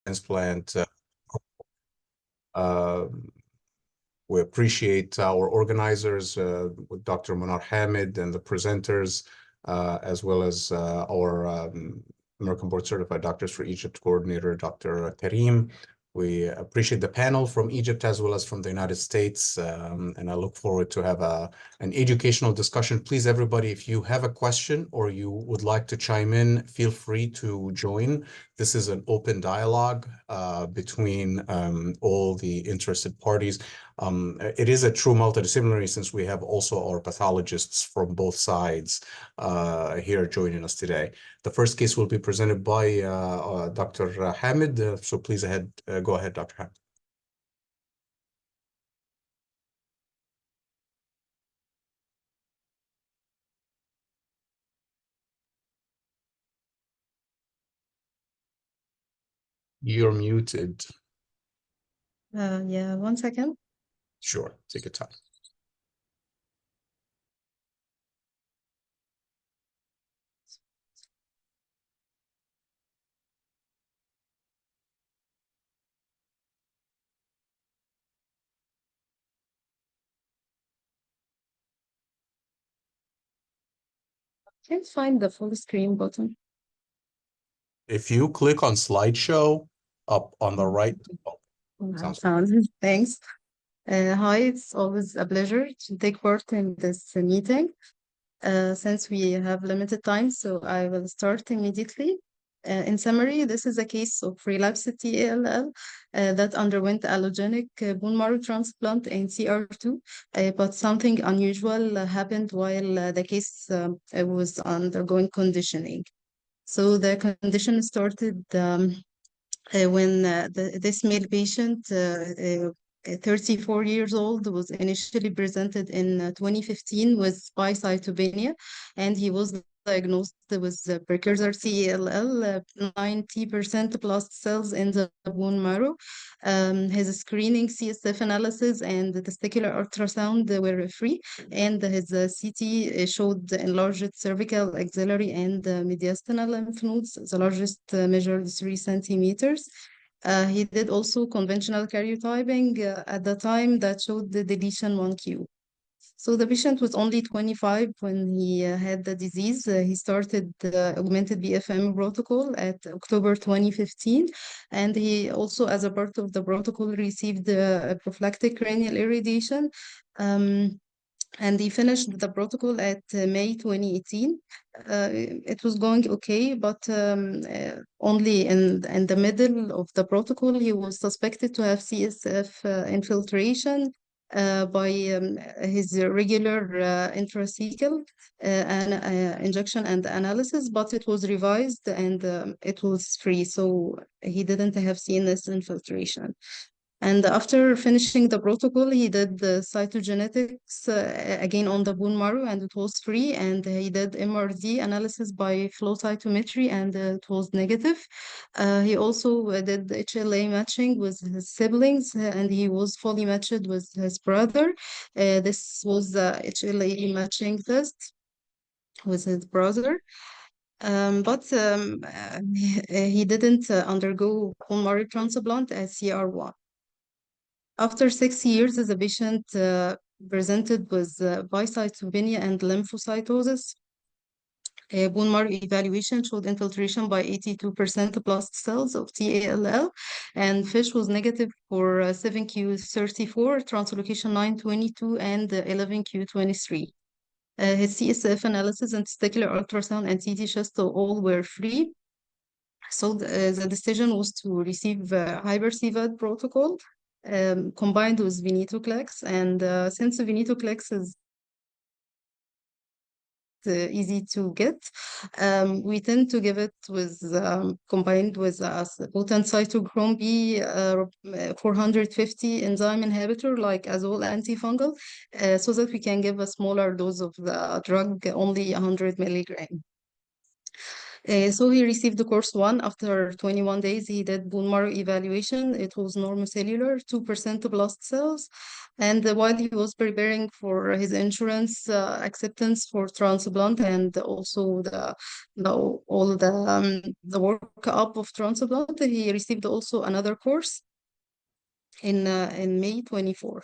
transplant. We appreciate our organizers, with Dr. Manar Hamid and the presenters, as well as our American Board Certified Doctors for Egypt coordinator, Dr. Karim. We appreciate the panel from Egypt as well as from the United States, and I look forward to have an educational discussion. Please, everybody, if you have a question or you would like to chime in, feel free to join. This is an open dialogue between all the interested parties. It is a true multidisciplinary, since we have also our pathologists from both sides here joining us today. The first case will be presented by Dr. Hamid. So please go ahead, Dr. Hamid. You're muted. Yeah, 1 second. Sure, take your time. Can't find the full screen button. If you click on slideshow up on the right. Sounds thanks. Hi, it's always a pleasure to take part in this meeting. Since we have limited time, so I will start immediately. In summary, this is a case of relapsed TALL that underwent allogenic bone marrow transplant in CR2, but something unusual happened while the case was undergoing conditioning. So the condition started when this male patient, 34 years old, was initially presented in 2015 with polycythemia, and he was diagnosed with precursor CALL, 90% plus cells in the bone marrow. His screening CSF analysis and the testicular ultrasound were free, and his CT showed enlarged cervical, axillary, and mediastinal lymph nodes. The largest measured 3 centimeters. He did also conventional karyotyping at the time that showed the deletion 1q. So the patient was only 25 when he had the disease. He started the augmented BFM protocol at October 2015, and he also, as a part of the protocol, received a prophylactic cranial irradiation. And he finished the protocol at May 2018. It was going okay, but only in the middle of the protocol, he was suspected to have CSF infiltration by his regular intrathecal injection and analysis, but it was revised and it was free, so he didn't have CNS infiltration. And after finishing the protocol, he did the cytogenetics again on the bone marrow, and it was free. And he did MRD analysis by flow cytometry, and it was negative. He also did HLA matching with his siblings, and he was fully matched with his brother. This was the HLA matching test with his brother. But he didn't undergo bone marrow transplant at CR1. After 6 years, the patient presented with polycythemia and lymphocytosis. Bone marrow evaluation showed infiltration by 82% plus cells of TALL, and FISH was negative for 7q34, translocation 922, and 11q23. His CSF analysis and testicular ultrasound and CT chest all were free. So the decision was to receive hyper-CVAD protocol combined with venetoclax, and since venetoclax is easy to get, we tend to give it with combined with a potent cytochrome B 450 enzyme inhibitor like azole antifungal, so that we can give a smaller dose of the drug, only 100 milligrams. So he received the course 1. After 21 days, he did bone marrow evaluation. It was normocellular, 2% blast cells. And while he was preparing for his insurance acceptance for transplant and also the workup of transplant, he received also another course in May 24.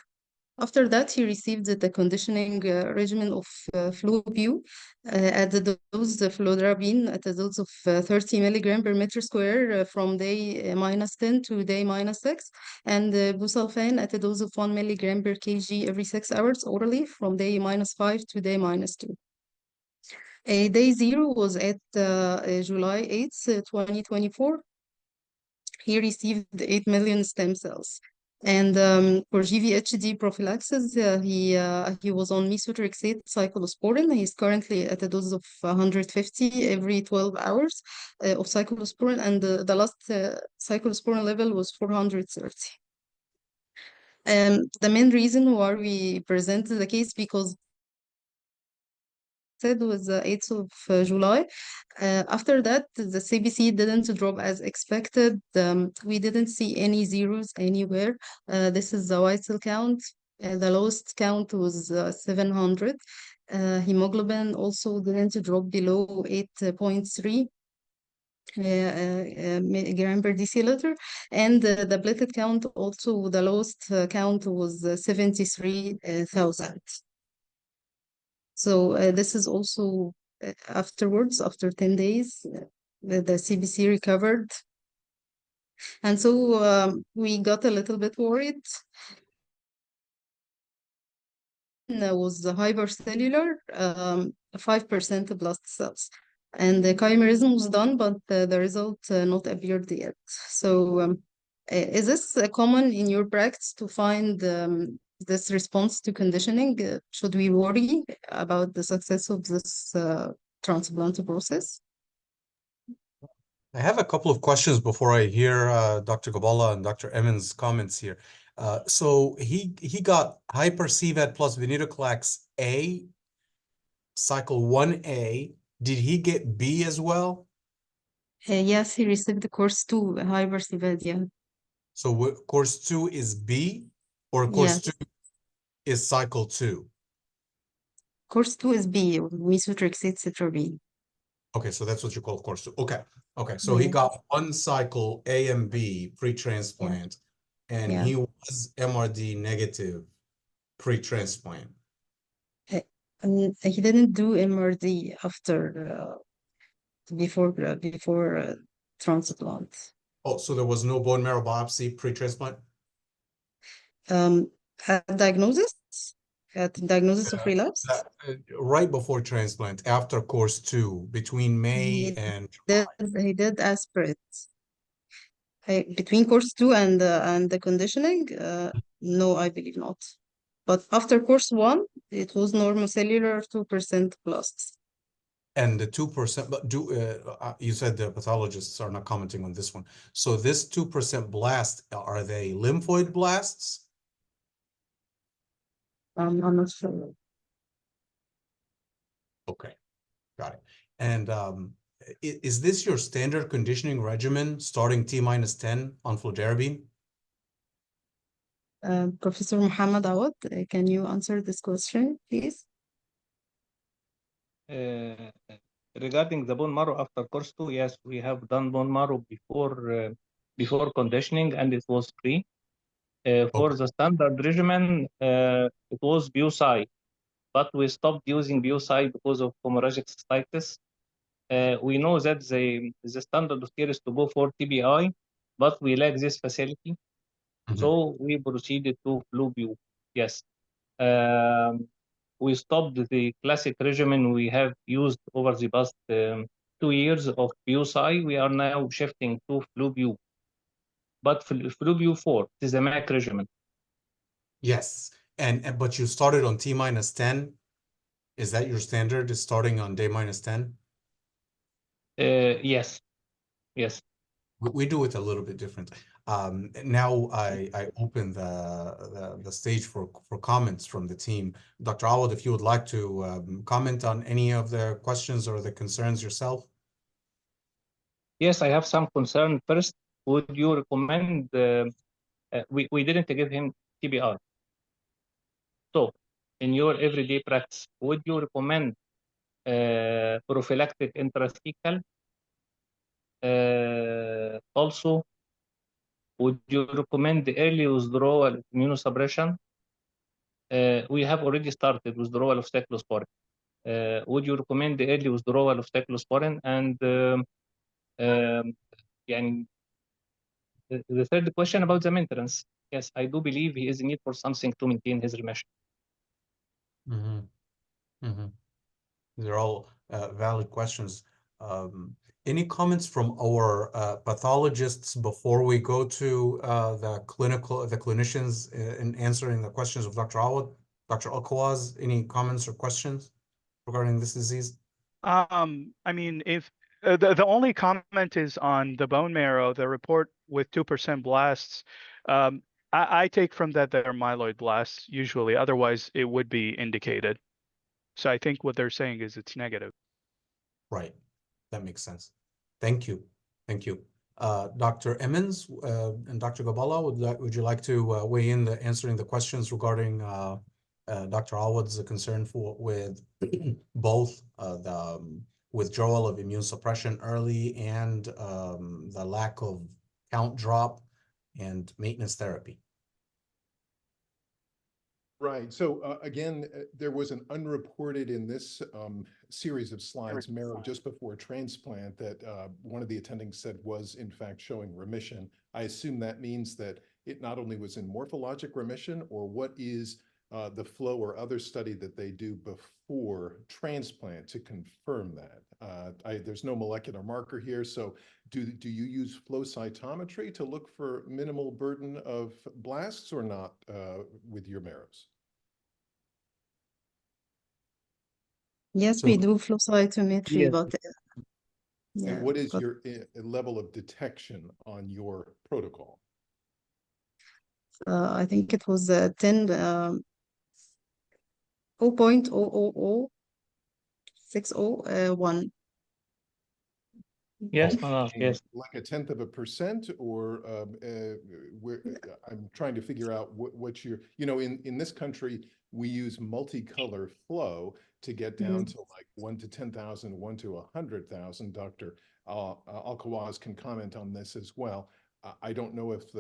After that, he received the conditioning regimen of Flu-Bu at the dose of fludarabine at a dose of 30 milligram per meter square from day -10 to day -6, and busulfan at a dose of 1 milligram per kg every 6 hours orally from day -5 to day -2. Day 0 was at July 8th, 2024. He received 8 million stem cells. And for GVHD prophylaxis, he was on methotrexate cyclosporin. He's currently at a dose of 150 every 12 hours of cyclosporin, and the last cyclosporin level was 430. The main reason why we presented the case because said was the 8th of July. After that, the CBC didn't drop as expected. We didn't see any zeros anywhere. This is the white cell count. The lowest count was 700. Hemoglobin also didn't drop below 8.3 gram per deciliter, and the platelet count also, the lowest count was 73,000. So this is also afterwards, after 10 days, the CBC recovered. And so we got a little bit worried. Was the hypercellular, 5% blast cells. And the chimerism was done, but the result not appeared yet. So is this common in your practice to find this response to conditioning? Should we worry about the success of this transplant process? I have a couple of questions before I hear Dr. Gabala and Dr. Emmons' comments here. So he got hyper-CVAD plus venetoclax A, cycle 1A. Did he get B as well? Yes, he received the course 2, hyper-CVAD. So course 2 is B, or course 2 is cycle 2? Course 2 is B, methotrexate citrabine. Okay, so that's what you call course 2. Okay, so he got one cycle A and B pre-transplant, and he was MRD negative pre-transplant. He didn't do MRD after before transplant. Oh, so there was no bone marrow biopsy pre-transplant? At diagnosis of relapse? Right before transplant, after course 2, between May and July. He did aspirate. Between course 2 and the conditioning, no, I believe not. But after course 1, it was normocellular 2% blasts. And the 2%, but you said the pathologists are not commenting on this one. So this 2% blast, are they lymphoid blasts? I'm not sure. Okay, got it. And is this your standard conditioning regimen, starting T-10 on fludarabine? Professor Muhammad Awad, can you answer this question, please? Regarding the bone marrow after course 2, yes, we have done bone marrow before conditioning, and it was free. For the standard regimen, it was BUSI, but we stopped using BUSI because of hemorrhagic cystitis. We know that the standard of care is to go for TBI, but we lack this facility. So we proceeded to Flu-Bu. Yes. We stopped the classic regimen we have used over the past 2 years of BUSI. We are now shifting to Flu-Bu. But Flu-Bu 4 is a MAC regimen. Yes. But you started on T-10. Is that your standard, is starting on day -10? Yes. We do it a little bit differently. Now I open the stage for comments from the team. Dr. Awad, if you would like to comment on any of the questions or the concerns yourself. Yes, I have some concern. First, would you recommend, we didn't give him TBR. So, in your everyday practice, would you recommend prophylactic intrathecal? Also, would you recommend the early withdrawal of immunosuppression? We have already started withdrawal of cyclosporin. Would you recommend the early withdrawal of cyclosporin? And يعني, the third question about the maintenance. Yes, I do believe he is in need for something to maintain his remission. They're all valid questions. Any comments from our pathologists before we go to the clinicians in answering the questions of Dr. Awad? Dr. Alkawaz, any comments or questions regarding this disease? I mean, if the only comment is on the bone marrow, the report with 2% blasts. I take from that they're myeloid blasts usually. Otherwise, it would be indicated. So I think what they're saying is it's negative. Right. That makes sense. Thank you. Thank you. Dr. Emmons and Dr. Gabala, would you like to weigh in answering the questions regarding Dr. Awad's concern with both the withdrawal of immune suppression early and the lack of count drop and maintenance therapy? Right. So again, there was an unreported in this series of slides, marrow just before transplant, that one of the attendings said was in fact showing remission. I assume that means that it not only was in morphologic remission, or what is the flow or other study that they do before transplant to confirm that? There's no molecular marker here, so do you use flow cytometry to look for minimal burden of blasts or not with your marrows? Yes, we do flow cytometry, Yes. but yeah, And what is but your level of detection on your protocol? I think it was 10 0.000601. Yes, Yes. Like 0.1%, or I'm trying to figure out what you're, in this country, we use multicolor flow to get down to like 1 to 10,000, 1 to 100,000. Dr. Alkawaz can comment on this as well. I don't know if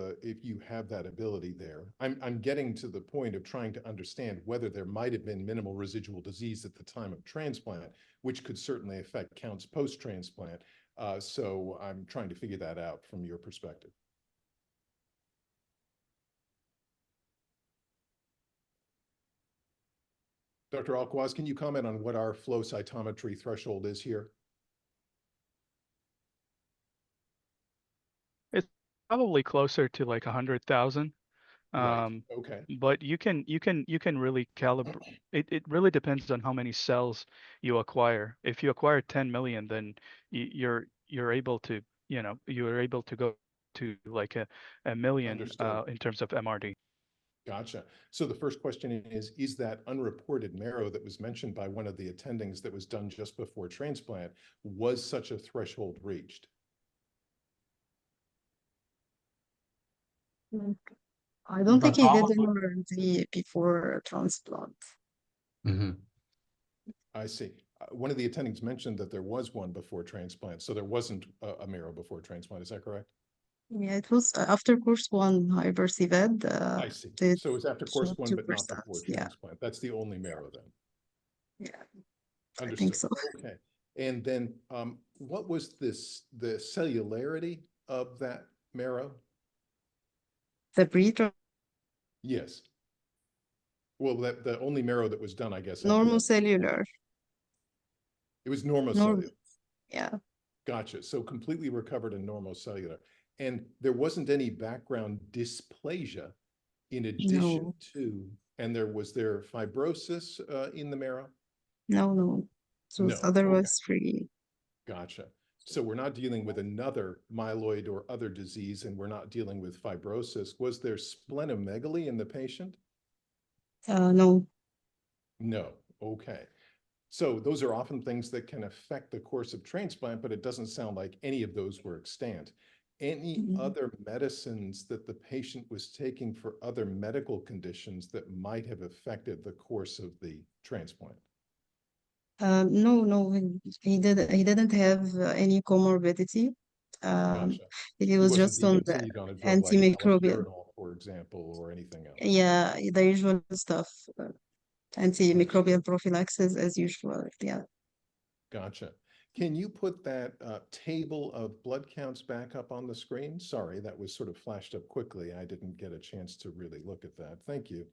you have that ability there. I'm getting to the point of trying to understand whether there might have been minimal residual disease at the time of transplant, which could certainly affect counts post-transplant. So I'm trying to figure that out from your perspective. Dr. Alkawaz, can you comment on what our flow cytometry threshold is here? It's probably closer to like 100,000. Right. Okay. But you can really calibrate. It really depends on how many cells you acquire. If you acquire 10 million, then you're able to, you're able to go to like a million Understood. in terms of MRD. Gotcha. So the first question is that unreported marrow that was mentioned by one of the attendings that was done just before transplant, was such a threshold reached? I don't think Dr. he did Awad? MRD before transplant. I see. One of the attendings mentioned that there was one before transplant, so there wasn't a marrow before transplant. Is that correct? Yeah, it was after course 1, Hypercived. I see. Did So it's after course show 1, but not 2%. before Yeah, transplant. That's the only marrow then. yeah, I Understood. think so. Okay. And then what was the cellularity of that marrow? The pre Yes. Well, the only marrow that was done, I guess. normal cellular. It was normal Normal, cellular. yeah. Gotcha. So completely recovered in normal cellular. And there wasn't any background dysplasia in addition No, to, and was there fibrosis in the marrow? no. So it's No. Okay. otherwise free. Gotcha. So we're not dealing with another myeloid or other disease, and we're not dealing with fibrosis. Was there splenomegaly in the patient? No. No. Okay. So those are often things that can affect the course of transplant, but it doesn't sound like any of those were extant. Any other medicines that the patient was taking for other medical conditions that might have affected the course of the transplant? No, he didn't have any comorbidity. Gotcha. He He was wasn't just being on the continued on a drug like antimicrobial. allopurinol, for example, or anything else. Yeah, the usual stuff. Understood. Antimicrobial prophylaxis as usual. Yeah. Gotcha. Can you put that table of blood counts back up on the screen? Sorry, that was sort of flashed up quickly. I didn't get a chance to really look at that. Thank you.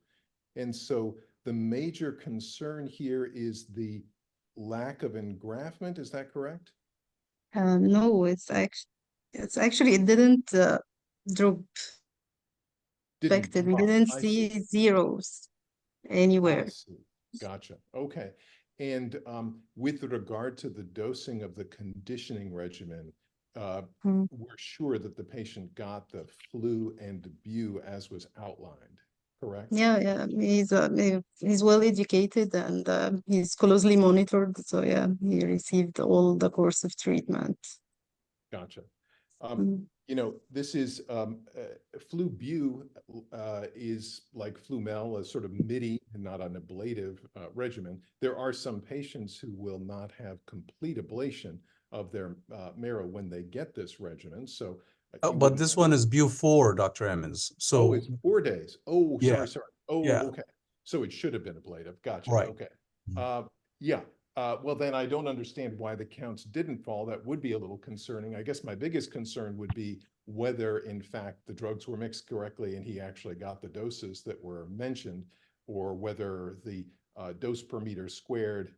And so the major concern here is the lack of engraftment. Is that correct? No, it's actually it didn't drop Didn't affected. We drop. didn't I see. see zeros I anywhere. see. Gotcha. Okay. And with regard to the dosing of the conditioning regimen, Mm. we're sure that the patient got the flu and BU as was outlined, correct? Yeah. He's well educated and he's closely monitored. So yeah, he received all the course of treatment. Gotcha. Mm. You know, this is flu-bu is like Flumel, a sort of MIDI and not an ablative regimen. There are some patients who will not have complete ablation of their marrow when they get this regimen. So you But wouldn't this have one to- is BU4, Dr. Emmons. Oh, So it's 4 days. Oh, yeah, sorry. Oh, yeah, okay. So it should have been ablative. Gotcha. right. Okay. Yeah. Well, then I don't understand why the counts didn't fall. That would be a little concerning. I guess my biggest concern would be whether, in fact, the drugs were mixed correctly and he actually got the doses that were mentioned, or whether the dose per meter squared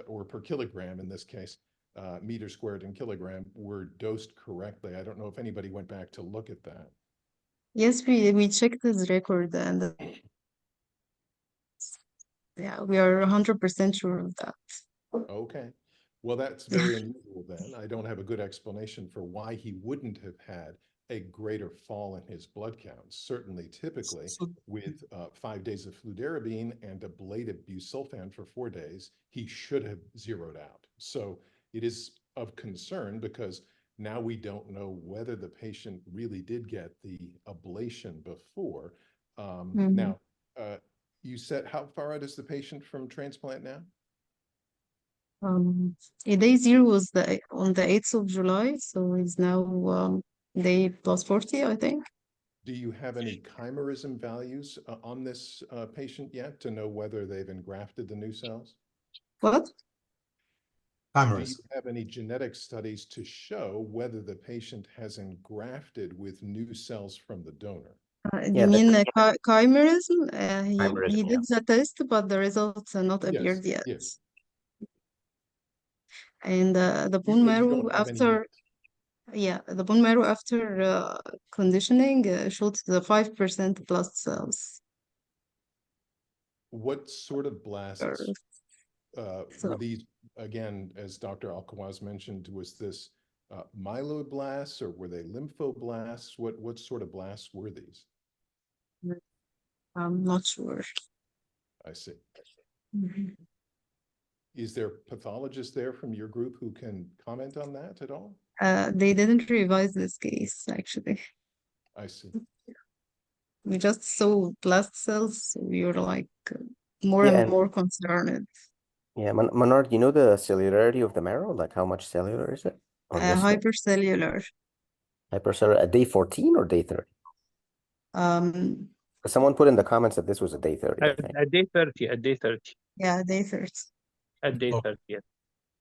or per kilogram in this case, meter squared and kilogram were dosed correctly. I don't know if anybody went back to look at that. Yes, we checked his record and yeah, we are 100% sure of that. Okay. Well, that's very unusual then. I don't have a good explanation for why he wouldn't have had a greater fall in his blood counts. Certainly, typically, So with 5 days of fludarabine and ablative busulfan for 4 days, he should have zeroed out. So it is of concern because now we don't know whether the patient really did get the ablation before. Now, you said how far out is the patient from transplant now? Day zero was on the 8th of July, so it's now day plus 40, I think. Do you have any chimerism values on this patient yet to know whether they've engrafted the new cells? What? Do you chimerism. have any genetic studies to show whether the patient has engrafted with new cells from the donor? Do Yeah, you the mean chimerism? He chimerism, did the test, but the results are not Yes, appeared yet. yes. And the bone You marrow don't have any after, yet. yeah, the bone marrow after conditioning showed the 5% blast cells. What sort of blasts were So these? Again, as Dr. Alkawaz mentioned, was this myeloblasts or were they lymphoblasts? What sort of blasts were these? I'm not sure. I see. Mhm. Is there pathologists there from your group who can comment on that at all? They didn't revise this case, actually. I see. We just saw blast cells, so we were like more Yeah, and and more concerned. yeah, Menard, you know the cellularity of the marrow? Like how much cellular is it? Or just the Hypercellular. hypercellular at day 14 or day 30? Um, Someone put in the comments that this was a day 30, I think. At day 30, at day 30, yeah, day 30. at day Oh. 30, yes.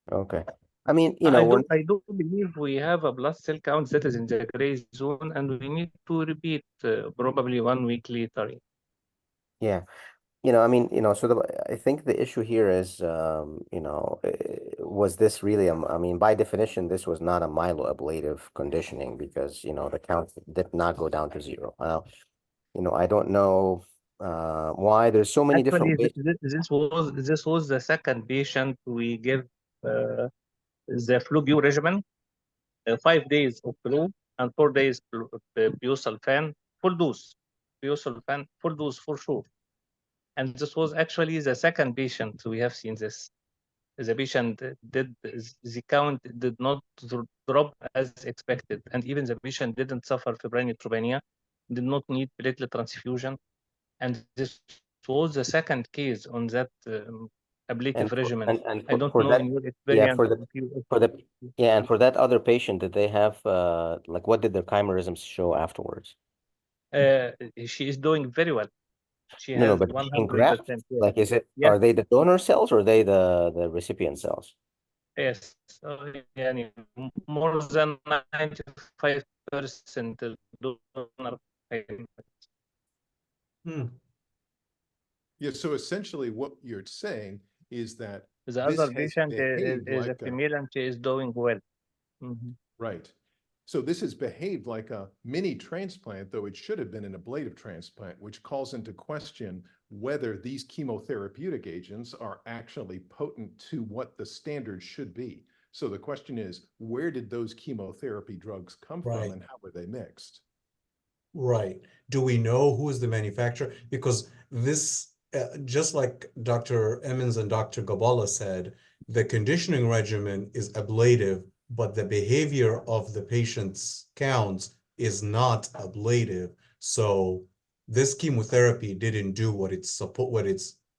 Okay. I mean, you know, I do believe we have a blast cell count that is in the gray zone, and we need to repeat probably 1 week later. yeah. You know, I mean, you know, so I think the issue here is, was this really, I mean, by definition, this was not a myeloablative conditioning because, you know, the count did not go down to 0. You know, I don't know why there's so many Actually, different ways. this was the second patient we give the flu regimen, 5 days of flu and 4 days busulfan, full dose, busulfan, full dose for sure. And this was actually the second patient we have seen this. the patient did, the count did not drop as expected, and even the patient didn't suffer febrile neutropenia, did not need platelet transfusion, and this was the second case on that ablative regimen. I don't know in your experience. And for that other patient, did they have like what did their chimerisms show afterwards? She is doing very well. She No, has but 100%. graft, like is it, are they the donor cells or are they the recipient cells? Yes, يعني more than 95% donor. Yeah, so essentially what you're saying is that the this other has patient behaved is a like female and she is doing well. Right. So this has behaved like a mini transplant, though it should have been an ablative transplant, which calls into question whether these chemotherapeutic agents are actually potent to what the standard should be. So the question is, where did those chemotherapy drugs come from and how were they mixed? Right. Do we know who is the manufacturer? Because this, just like Dr. Emmons and Dr. Gabala said, the conditioning regimen is ablative, but the behavior of the patient's counts is not ablative. So this chemotherapy didn't do what it's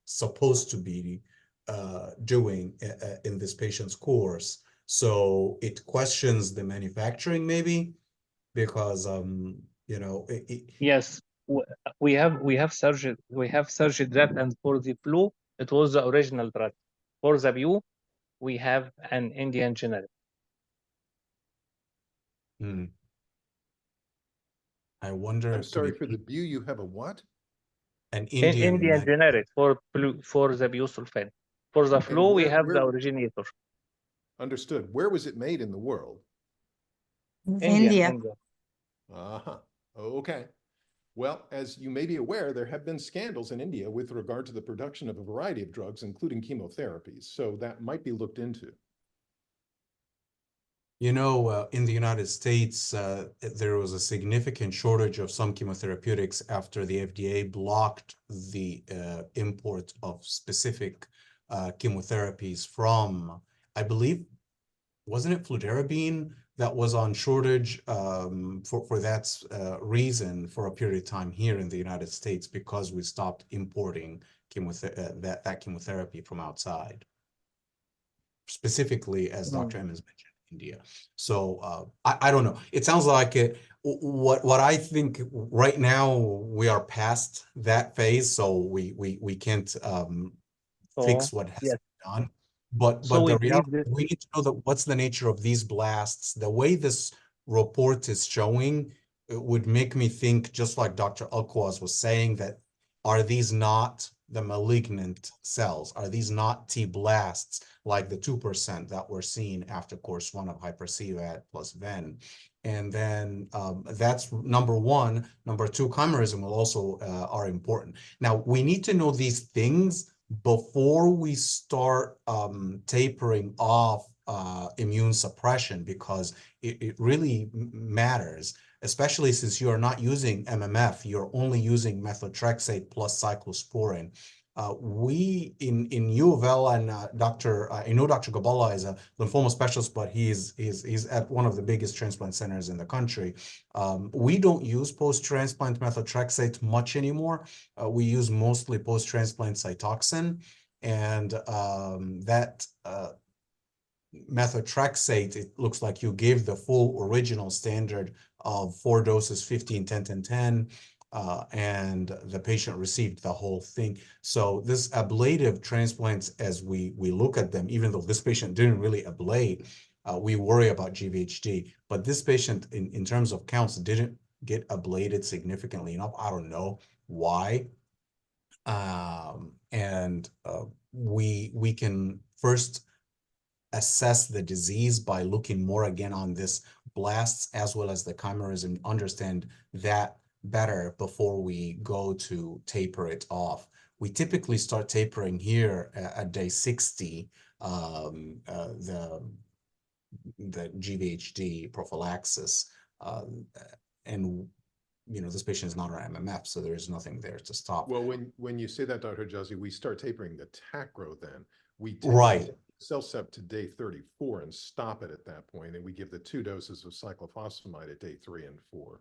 supposed to be doing in this patient's course. So it questions the manufacturing maybe, because you know, yes, we have surgery that, and for the flu it was the original drug. For the BU we have an Indian generic. I wonder. I'm sorry, for the BU you have a what? An Indian generic for the busulfan. For the flu we have the originator. Understood. Where was it made in the world? India. Okay. Well, as you may be aware, there have been scandals in India with regard to the production of a variety of drugs, including chemotherapies. So that might be looked into. You know, in the United States, there was a significant shortage of some chemotherapeutics after the FDA blocked the import of specific chemotherapies from, I believe, wasn't it fludarabine that was on shortage for that reason for a period of time here in the United States, because we stopped importing that chemotherapy from outside, specifically, as Dr. Emmons mentioned, India. So I don't know. It sounds like what I think right now we are past that phase, so we can't fix what has been done. But the reality, we need to know that what's the nature of these blasts. The way this report is showing, it would make me think, just like Dr. Alquaz was saying, that are these not the malignant cells? Are these not T blasts like the 2% that we're seeing after course 1 of hyperCVAD plus VEN? And then that's number one. Number two, chimerism will also are important. Now, we need to know these things before we start tapering off immune suppression, because it really matters, especially since you are not using MMF, you're only using methotrexate plus cyclosporin. We in U of L, and I know Dr. Gabala is a lymphoma specialist, but he's at one of the biggest transplant centers in the country. We don't use post-transplant methotrexate much anymore. We use mostly post-transplant Cytoxan, and that methotrexate, it looks like you gave the full original standard of 4 doses, 15, 10, 10, 10. And the patient received the whole thing. So this ablative transplants, as we look at them, even though this patient didn't really ablate, we worry about GVHD. But this patient, in terms of counts, didn't get ablated significantly enough. I don't know why. We can first assess the disease by looking more again on this blasts as well as the chimerism, understand that better before we go to taper it off. We typically start tapering here at day 60, the GVHD prophylaxis. And you know, this patient is not on MMF, so there is nothing there to stop. Well, when you say that, Dr. Jazzy, we start tapering the tacro then. We right. CellCept to day 34 and stop it at that point, and we give the 2 doses of cyclophosphamide at day 3 and 4.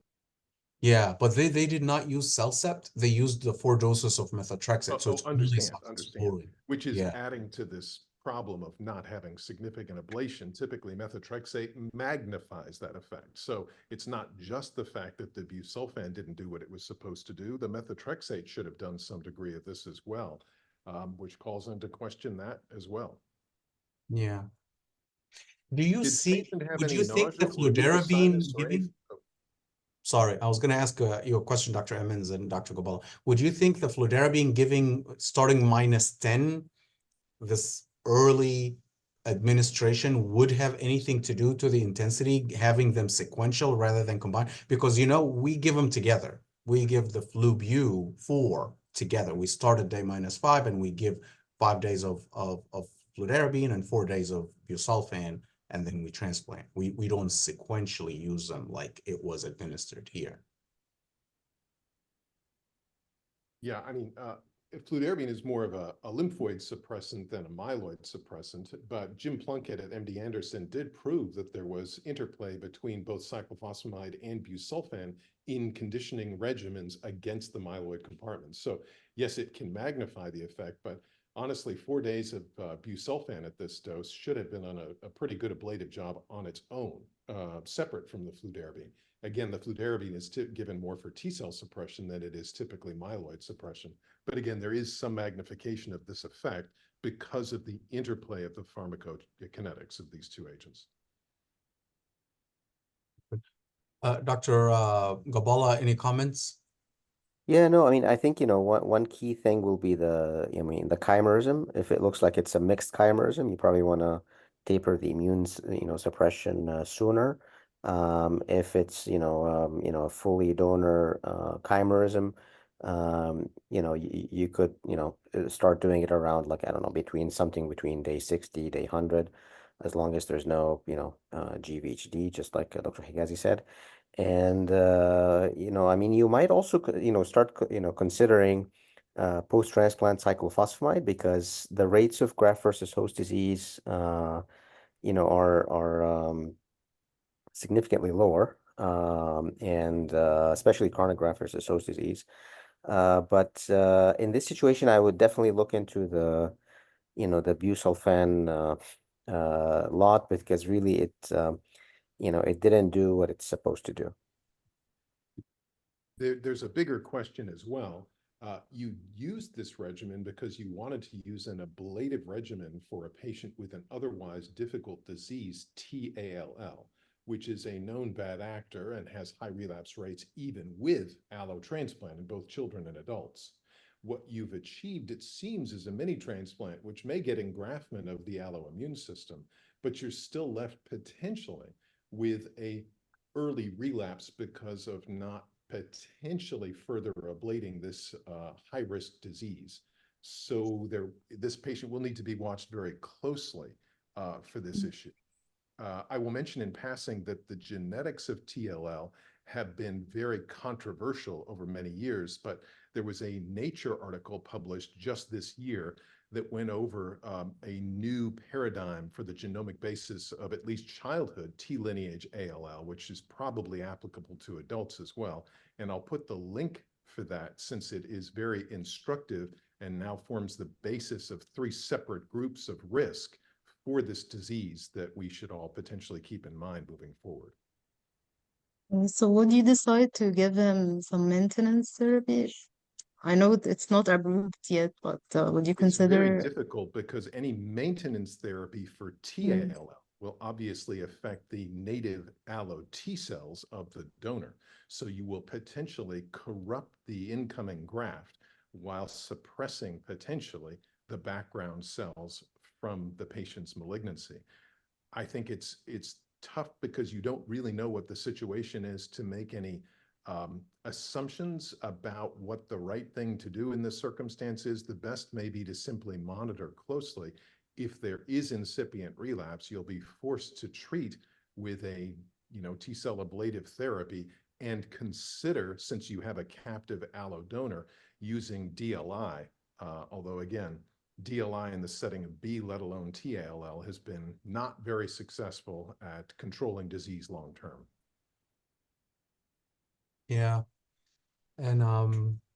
Yeah, but they did not use CellCept. They used the 4 doses of methotrexate. So it's really Understand. self-supporting. Which is Yeah. adding to this problem of not having significant ablation. Typically, methotrexate magnifies that effect. So it's not just the fact that the busulfan didn't do what it was supposed to do. The methotrexate should have done some degree of this as well, which calls into question that as well. Yeah. Do you Did the see, patient have would any you think the nausea or fludarabine mucositis or any? giving, sorry, I was going to ask you a question, Dr. Emmons and Dr. Gabala. Would you think the fludarabine giving, starting -10, this early administration would have anything to do to the intensity, having them sequential rather than combined? Because, you know, we give them together. We give the flu-bu 4 together. We start at day -5 and we give 5 days of fludarabine and 4 days of busulfan, and then we transplant. We don't sequentially use them like it was administered here. Yeah, I mean, fludarabine is more of a lymphoid suppressant than a myeloid suppressant, but Jim Plunkett at MD Anderson did prove that there was interplay between both cyclophosphamide and busulfan in conditioning regimens against the myeloid compartment. So yes, it can magnify the effect, but honestly, 4 days of busulfan at this dose should have been on a pretty good ablative job on its own, separate from the fludarabine. Again, the fludarabine is given more for T-cell suppression than it is typically myeloid suppression. But again, there is some magnification of this effect because of the interplay of the pharmacokinetics of these 2 agents. Dr. Gabala, any comments? Yeah, no, I mean, I think, one key thing will be the chimerism. If it looks like it's a mixed chimerism, you probably want to taper the immune, suppression sooner. If it's, a fully donor chimerism, you could, start doing it around, like, I don't know, between day 60, day 100, as long as there's no, GVHD, just like Dr. Higazi said. And, I mean, you might also, start, considering post-transplant cyclophosphamide, because the rates of graft versus host disease, are significantly lower, and especially chronic graft versus host disease. But in this situation, I would definitely look into the busulfan lot, because really it didn't do what it's supposed to do. There's a bigger question as well. You used this regimen because you wanted to use an ablative regimen for a patient with an otherwise difficult disease, TALL, which is a known bad actor and has high relapse rates even with allotransplant in both children and adults. What you've achieved, it seems, is a mini transplant, which may get engraftment of the alloimmune system, but you're still left potentially with a early relapse because of not potentially further ablating this high-risk disease. So this patient will need to be watched very closely for this issue. I will mention in passing that the genetics of TLL have been very controversial over many years, but there was a Nature article published just this year that went over a new paradigm for the genomic basis of at least childhood T-lineage ALL, which is probably applicable to adults as well. And I'll put the link for that, since it is very instructive and now forms the basis of 3 separate groups of risk for this disease that we should all potentially keep in mind moving forward. So would you decide to give him some maintenance therapy? I know it's not approved yet, but would you It's very consider? difficult because any maintenance therapy for TALL will obviously affect the native allo T cells of the donor. So you will potentially corrupt the incoming graft while suppressing potentially the background cells from the patient's malignancy. I think it's tough because you don't really know what the situation is to make any assumptions about what the right thing to do in this circumstance is. The best may be to simply monitor closely. If there is incipient relapse, you'll be forced to treat with a T-cell ablative therapy, and consider, since you have a captive allo donor, using DLI. Although again, DLI in the setting of B, let alone TALL, has been not very successful at controlling disease long term. Yeah. And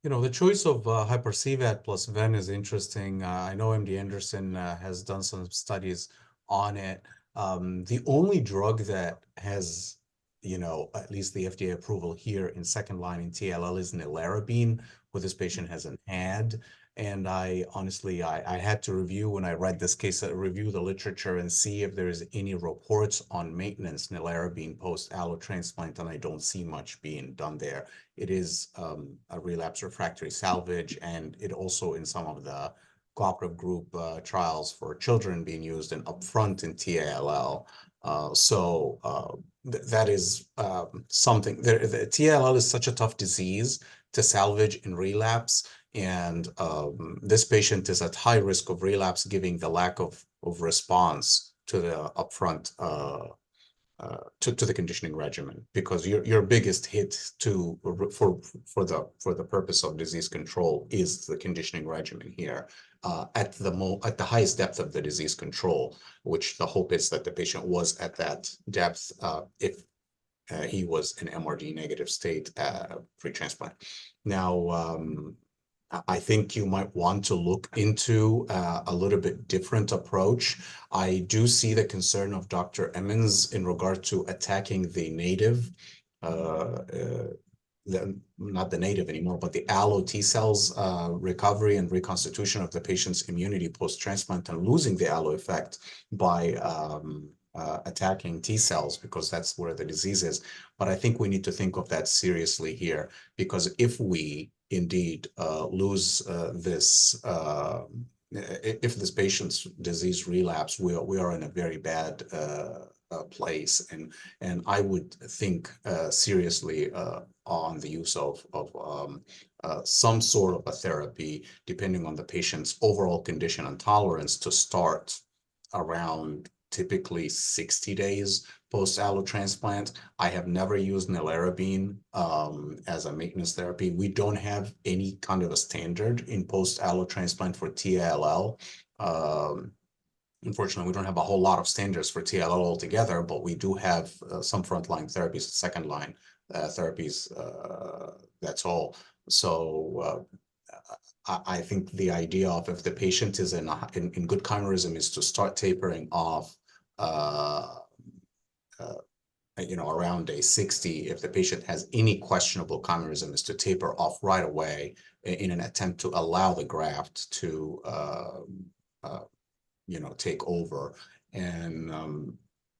you know, the choice of hyper-CVAD plus VEN is interesting. I know MD Anderson has done some studies on it. The only drug that has, you know, at least the FDA approval here in second line in TLL is nelarabine, who this patient hasn't had. And I honestly, I had to review when I read this case, review the literature and see if there is any reports on maintenance nelarabine post-allo transplant, and I don't see much being done there. It is a relapse refractory salvage, and it also in some of the cooperative group trials for children being used in upfront in TALL. That is something. The TALL is such a tough disease to salvage in relapse, and this patient is at high risk of relapse, given the lack of response to the upfront to the conditioning regimen, because your biggest hit for the purpose of disease control is the conditioning regimen here at the highest depth of the disease control, which the hope is that the patient was at that depth if he was in MRD negative state pre-transplant. Now, I think you might want to look into a little bit different approach. I do see the concern of Dr. Emmons in regard to attacking the native, not the native anymore, but the allo T cells recovery and reconstitution of the patient's immunity post-transplant, and losing the allo effect by attacking T cells, because that's where the disease is. But I think we need to think of that seriously here, because if we indeed lose this, if this patient's disease relapse, we are in a very bad place, and I would think seriously on the use of some sort of a therapy, depending on the patient's overall condition and tolerance, to start around typically 60 days post-allo transplant. I have never used nelarabine as a maintenance therapy. We don't have any kind of a standard in post-allo transplant for TALL. Unfortunately, we don't have a whole lot of standards for TLL altogether, but we do have some frontline therapies, second line therapies. That's all. So I think the idea of, if the patient is in good chimerism, is to start tapering off around day 60. If the patient has any questionable chimerism, is to taper off right away in an attempt to allow the graft to take over, and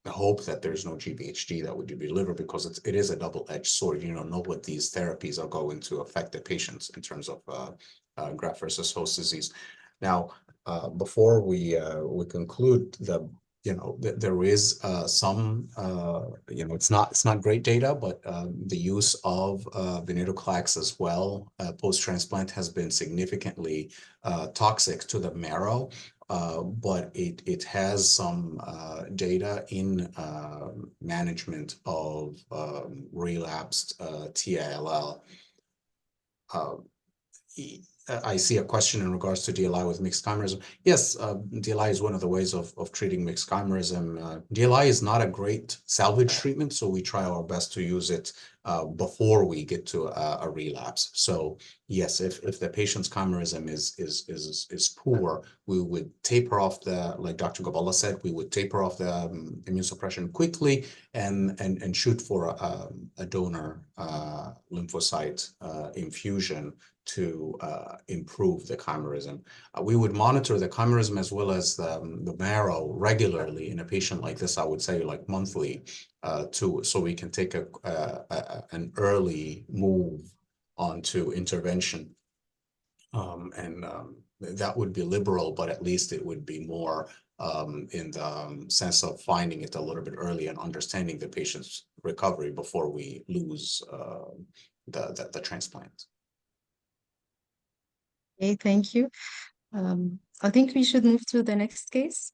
hope that there's no GVHD that would be delivered, because it is a double-edged sword. You don't know what these therapies are going to affect the patients in terms of graft versus host disease. Now, before we conclude, there is some, it's not great data, but the use of venetoclax as well post-transplant has been significantly toxic to the marrow. But it has some data in management of relapsed TALL. I see a question in regards to DLI with mixed chimerism. Yes, DLI is one of the ways of treating mixed chimerism. DLI is not a great salvage treatment, so we try our best to use it before we get to a relapse. So yes, if the patient's chimerism is poor, we would taper off like Dr. Gabala said, we would taper off the immune suppression quickly and shoot for a donor lymphocyte infusion to improve the chimerism. We would monitor the chimerism as well as the marrow regularly in a patient like this, I would say like monthly, so we can take an early move onto intervention. That would be liberal, but at least it would be more in the sense of finding it a little bit early and understanding the patient's recovery before we lose the transplant. Okay, thank you. I think we should move to the next case.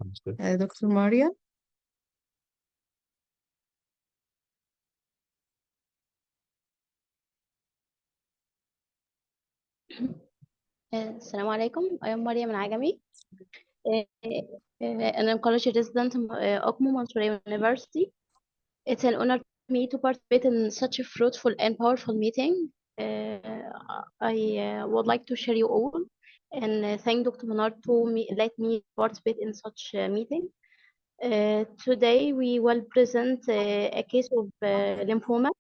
Sounds good. Dr. Maria. Assalamu alaikum. I am Mariam Al-Agami, an oncology resident at Okmo Mansouriya University. It's an honor for me to participate in such a fruitful and powerful meeting. I would like to share you all and thank Dr. Manar to let me participate in such a meeting. Today we will present a case of lymphoma.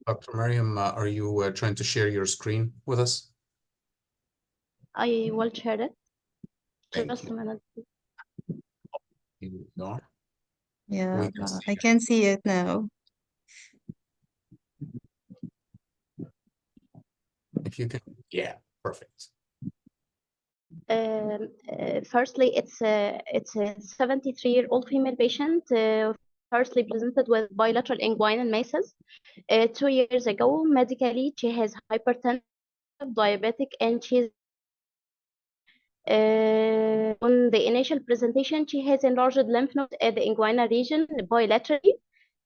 Dr. Mariam, are you trying to share your screen with us? I will share it. Thank Just you. a minute. Here we go. Yeah, We can see I it. can see it now. If you can, yeah, perfect. Firstly, it's a 73-year-old female patient, firstly presented with bilateral inguinal masses. 2 years ago, medically, she has hypertension, diabetic, and she's on the initial presentation, she has enlarged lymph nodes at the inguinal region bilaterally.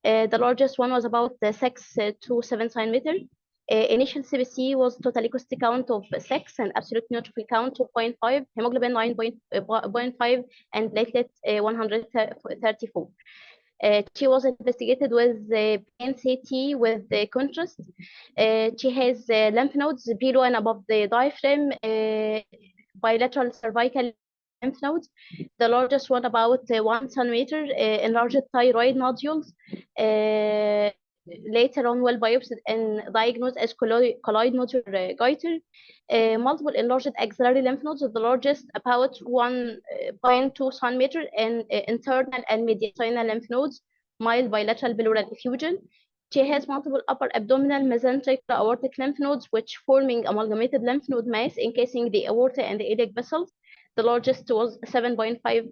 The largest one was about 6 to 7 centimeters. Initial CBC was total leukocyte count of 6 and absolute neutrophil count 2.5, hemoglobin 9.5, and platelet 134. She was investigated with PNCT with the contrast. She has lymph nodes below and above the diaphragm, bilateral cervical lymph nodes. The largest one about 1 centimeter, enlarged thyroid nodules. Later on, well biopsied and diagnosed as colloid nodular goiter. Multiple enlarged axillary lymph nodes, the largest about 1.2 centimeter, and internal and mediastinal lymph nodes, mild bilateral pleural effusion. She has multiple upper abdominal mesenteric aortic lymph nodes, which forming amalgamated lymph node mass encasing the aorta and the iliac vessels. The largest was 7.5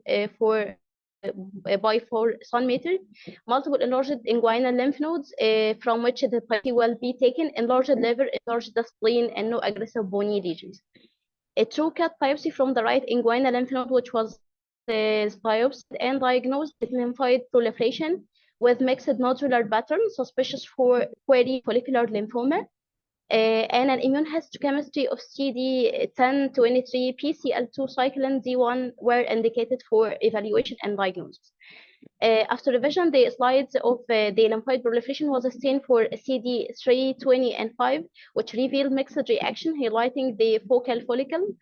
by 4 centimeter. Multiple enlarged inguinal lymph nodes, from which the biopsy will be taken, enlarged liver, enlarged spleen, and no aggressive bony lesions. A true cut biopsy from the right inguinal lymph node, which was biopsied and diagnosed with lymphoid proliferation with mixed nodular pattern, suspicious for query follicular lymphoma, and an immunohistochemistry of CD1023 PCL2 cyclin D1 were indicated for evaluation and diagnosis. After revision, the slides of the lymphoid proliferation was stained for CD3, 20, and 5, which revealed mixed reaction, highlighting the focal follicle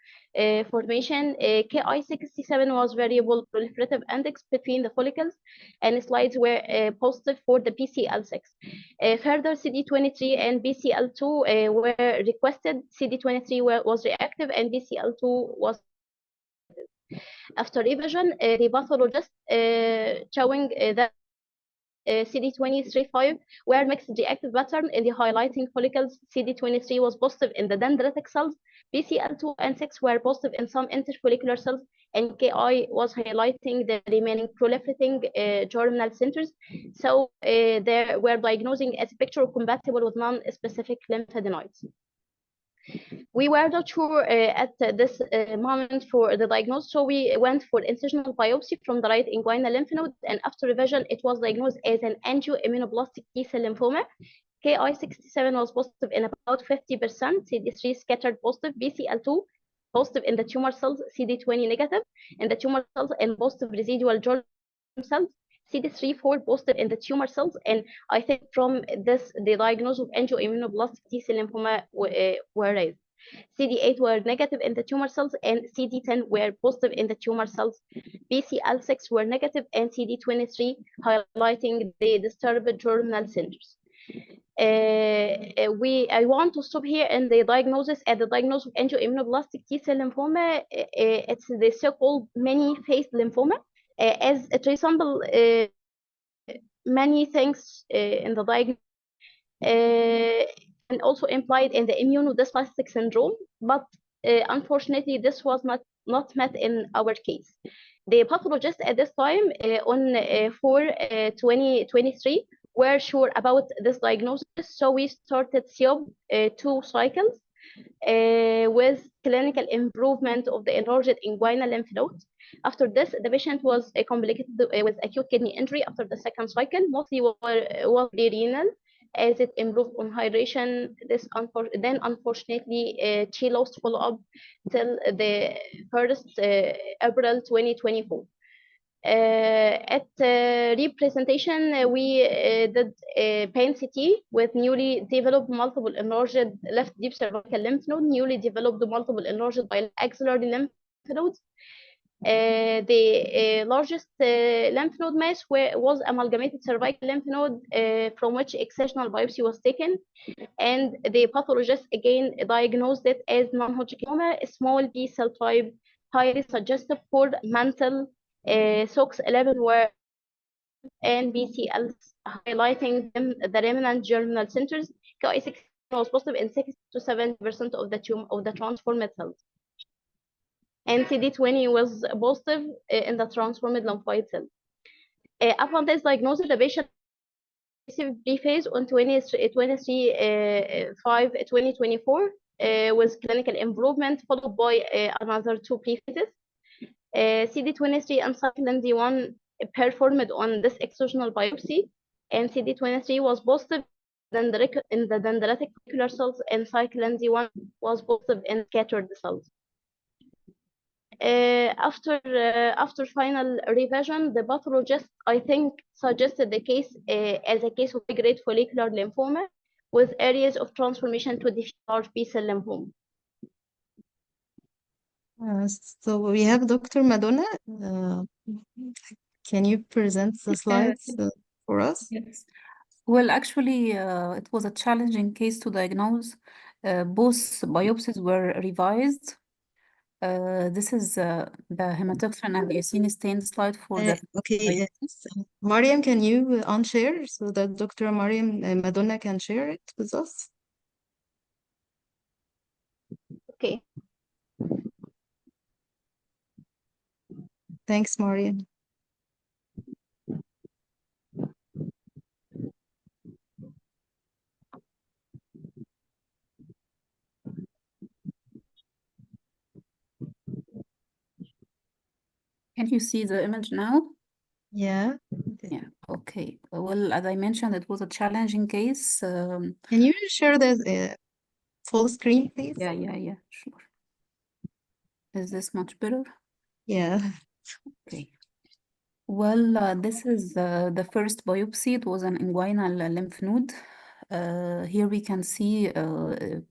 formation. Ki67 was variable proliferative index between the follicles, and slides were positive for the BCL6. Further, CD23 and BCL2 were requested. CD23 was reactive, and BCL2 was. After revision, the pathologist showing that CD23-5 were mixed reactive pattern in the highlighting follicles. CD23 was positive in the dendritic cells. BCL2 and 6 were positive in some interfollicular cells, and Ki was highlighting the remaining proliferating germinal centers. So they were diagnosing as picture compatible with non-specific lymphadenoids. We were not sure at this moment for the diagnosis, so we went for incisional biopsy from the right inguinal lymph node, and after revision, it was diagnosed as an angioimmunoblastic T-cell lymphoma. Ki67 was positive in about 50%, CD3 scattered positive, BCL2 positive in the tumor cells, CD20 negative in the tumor cells, and positive residual germ cells, CD3-4 positive in the tumor cells, and I think from this, the diagnosis of angioimmunoblastic T-cell lymphoma were raised. CD8 were negative in the tumor cells, and CD10 were positive in the tumor cells. BCL6 were negative, and CD23 highlighting the disturbed germinal centers. I want to stop here in the diagnosis. At the diagnosis of angioimmunoblastic T-cell lymphoma, it's the so-called many-phase lymphoma, as it resembles many things in the diagnosis. And also implied in the immunodysplastic syndrome, but unfortunately, this was not met in our case. The pathologist at this time on 4/2023 were sure about this diagnosis, so we started CIOB 2 cycles with clinical improvement of the enlarged inguinal lymph nodes. After this, the patient was complicated with acute kidney injury after the second cycle, mostly was renal, as it improved on hydration. Then, unfortunately, she lost follow-up till the 1st April 2024. At representation, we did a pain CT with newly developed multiple enlarged left deep cervical lymph node, newly developed multiple enlarged biaxillary lymph nodes. The largest lymph node mass was amalgamated cervical lymph node, from which excisional biopsy was taken, and the pathologist again diagnosed it as non-Hodgkin lymphoma, a small B cell type, highly suggestive for mantle. SOX11 were and BCLs, highlighting the remnant germinal centers. KI16 was positive in 6 to 7% of the transformed cells, and CD20 was positive in the transformed lymphoid cell. Upon this diagnosis, the patient received pre-phase on 23/5/2024 with clinical improvement, followed by another 2 pre-phases. CD23 and cyclin D1 performed on this excisional biopsy, and CD23 was positive in the dendritic follicular cells, and cyclin D1 was positive in scattered cells. After final revision, the pathologist, I think, suggested the case as a case of grade follicular lymphoma with areas of transformation to diffuse large B-cell lymphoma. So we have Dr. Madonna. Can you present the slides for us? Yes. Well, actually, it was a challenging case to diagnose. Both biopsies were revised. This is the hematoxylin and eosine stain slide for the Okay, Mariam, can you unshare so that Dr. Mariam Madonna can share it with us? Okay. Thanks, Mariam. Can you see the image now? Yeah. Yeah, okay. Well, as I mentioned, it was a challenging case. Can you share the full screen, please? Yeah, sure. Is this much better? Yeah. Okay. Well, this is the first biopsy. It was an inguinal lymph node. Here we can see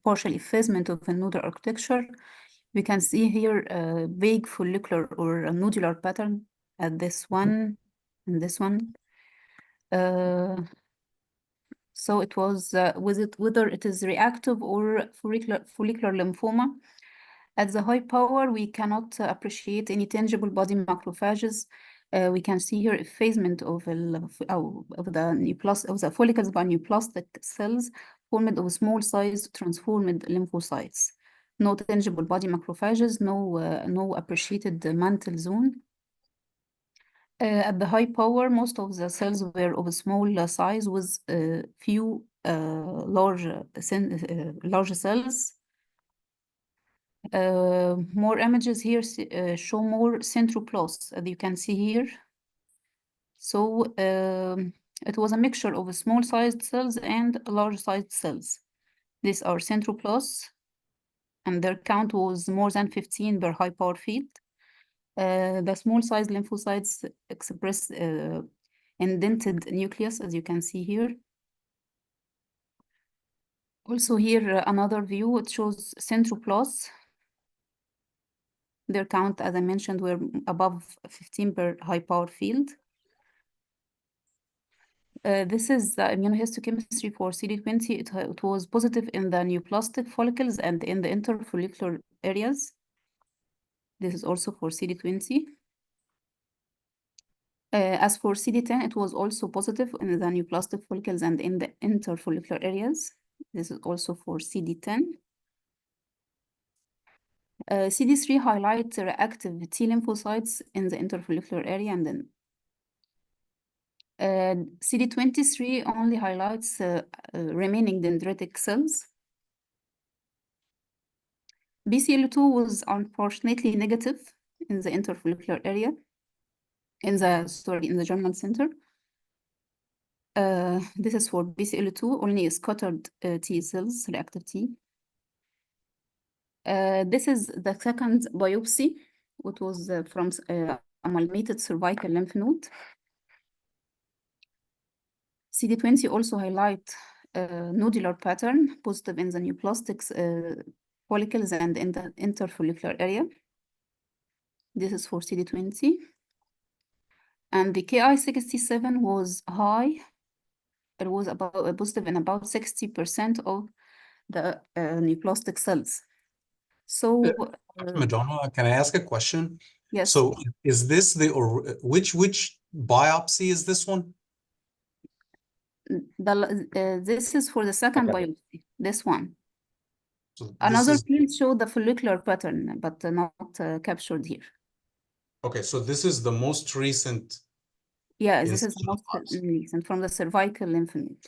partial effacement of the nodal architecture. We can see here a vague follicular or a nodular pattern at this one and this one. So it was whether it is reactive or follicular lymphoma. At the high power, we cannot appreciate any tangible body macrophages. We can see here effacement of the follicles by neoplastic cells formed of small size transformed lymphocytes. No tangible body macrophages, no appreciated mantle zone. At the high power, most of the cells were of a small size with few large cells. More images here show more centroplasts, as you can see here. So it was a mixture of small-sized cells and large-sized cells. These are centroplasts, and their count was more than 15 per high-power field. The small-sized lymphocytes express indented nucleus, as you can see here. Also here, another view, it shows centroplasts. Their count, as I mentioned, were above 15 per high-power field. This is the immunohistochemistry for CD20. It was positive in the neoplastic follicles and in the interfollicular areas. This is also for CD20. As for CD10, it was also positive in the neoplastic follicles and in the interfollicular areas. This is also for CD10. CD3 highlights reactive T lymphocytes in the interfollicular area, and then CD23 only highlights remaining dendritic cells. BCL2 was unfortunately negative in the interfollicular area, in the germinal center. This is for BCL2, only scattered T cells, reactive T. This is the second biopsy, which was from amalgamated cervical lymph node. CD20 also highlight nodular pattern, positive in the neoplastic follicles and in the interfollicular area. This is for CD20. And the Ki67 was high. It was about positive in about 60% of the neoplastic cells. So, Madonna, can I ask a question? yes. So is this which biopsy is this one? This is for the second biopsy, this one. So this Another is field showed the follicular pattern, but not captured here. okay. So this is the most recent. Yeah, this is the incision most biopsy. recent from the cervical lymph node.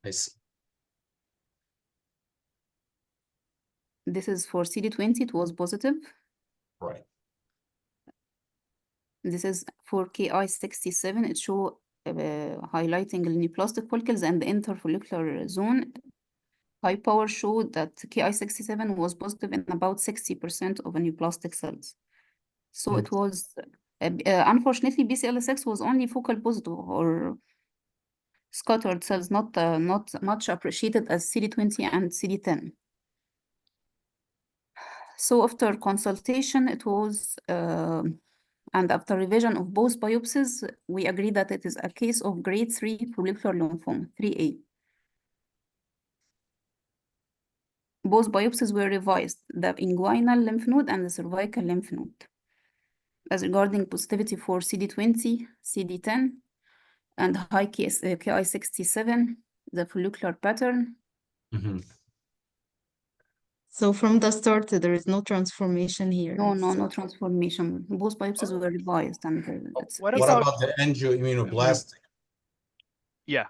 I see. This is for CD20, it was positive. Right. This is for Ki67, it show highlighting the neoplastic follicles and the interfollicular zone. High power showed that Ki67 was positive in about 60% of the neoplastic cells. So it was, unfortunately, BCL6 was only focal positive or scattered cells, not much appreciated as CD20 and CD10. So after consultation, it was, and after revision of both biopsies, we agreed that it is a case of grade 3 follicular lymphoma, 3A. Both biopsies were revised, the inguinal lymph node and the cervical lymph node. As regarding positivity for CD20, CD10, and high Ki67, the follicular pattern. Mm-hmm. So from the start, there is no transformation here. No transformation. Both biopsies were revised, and What What about about the angioimmunoblastic? yeah?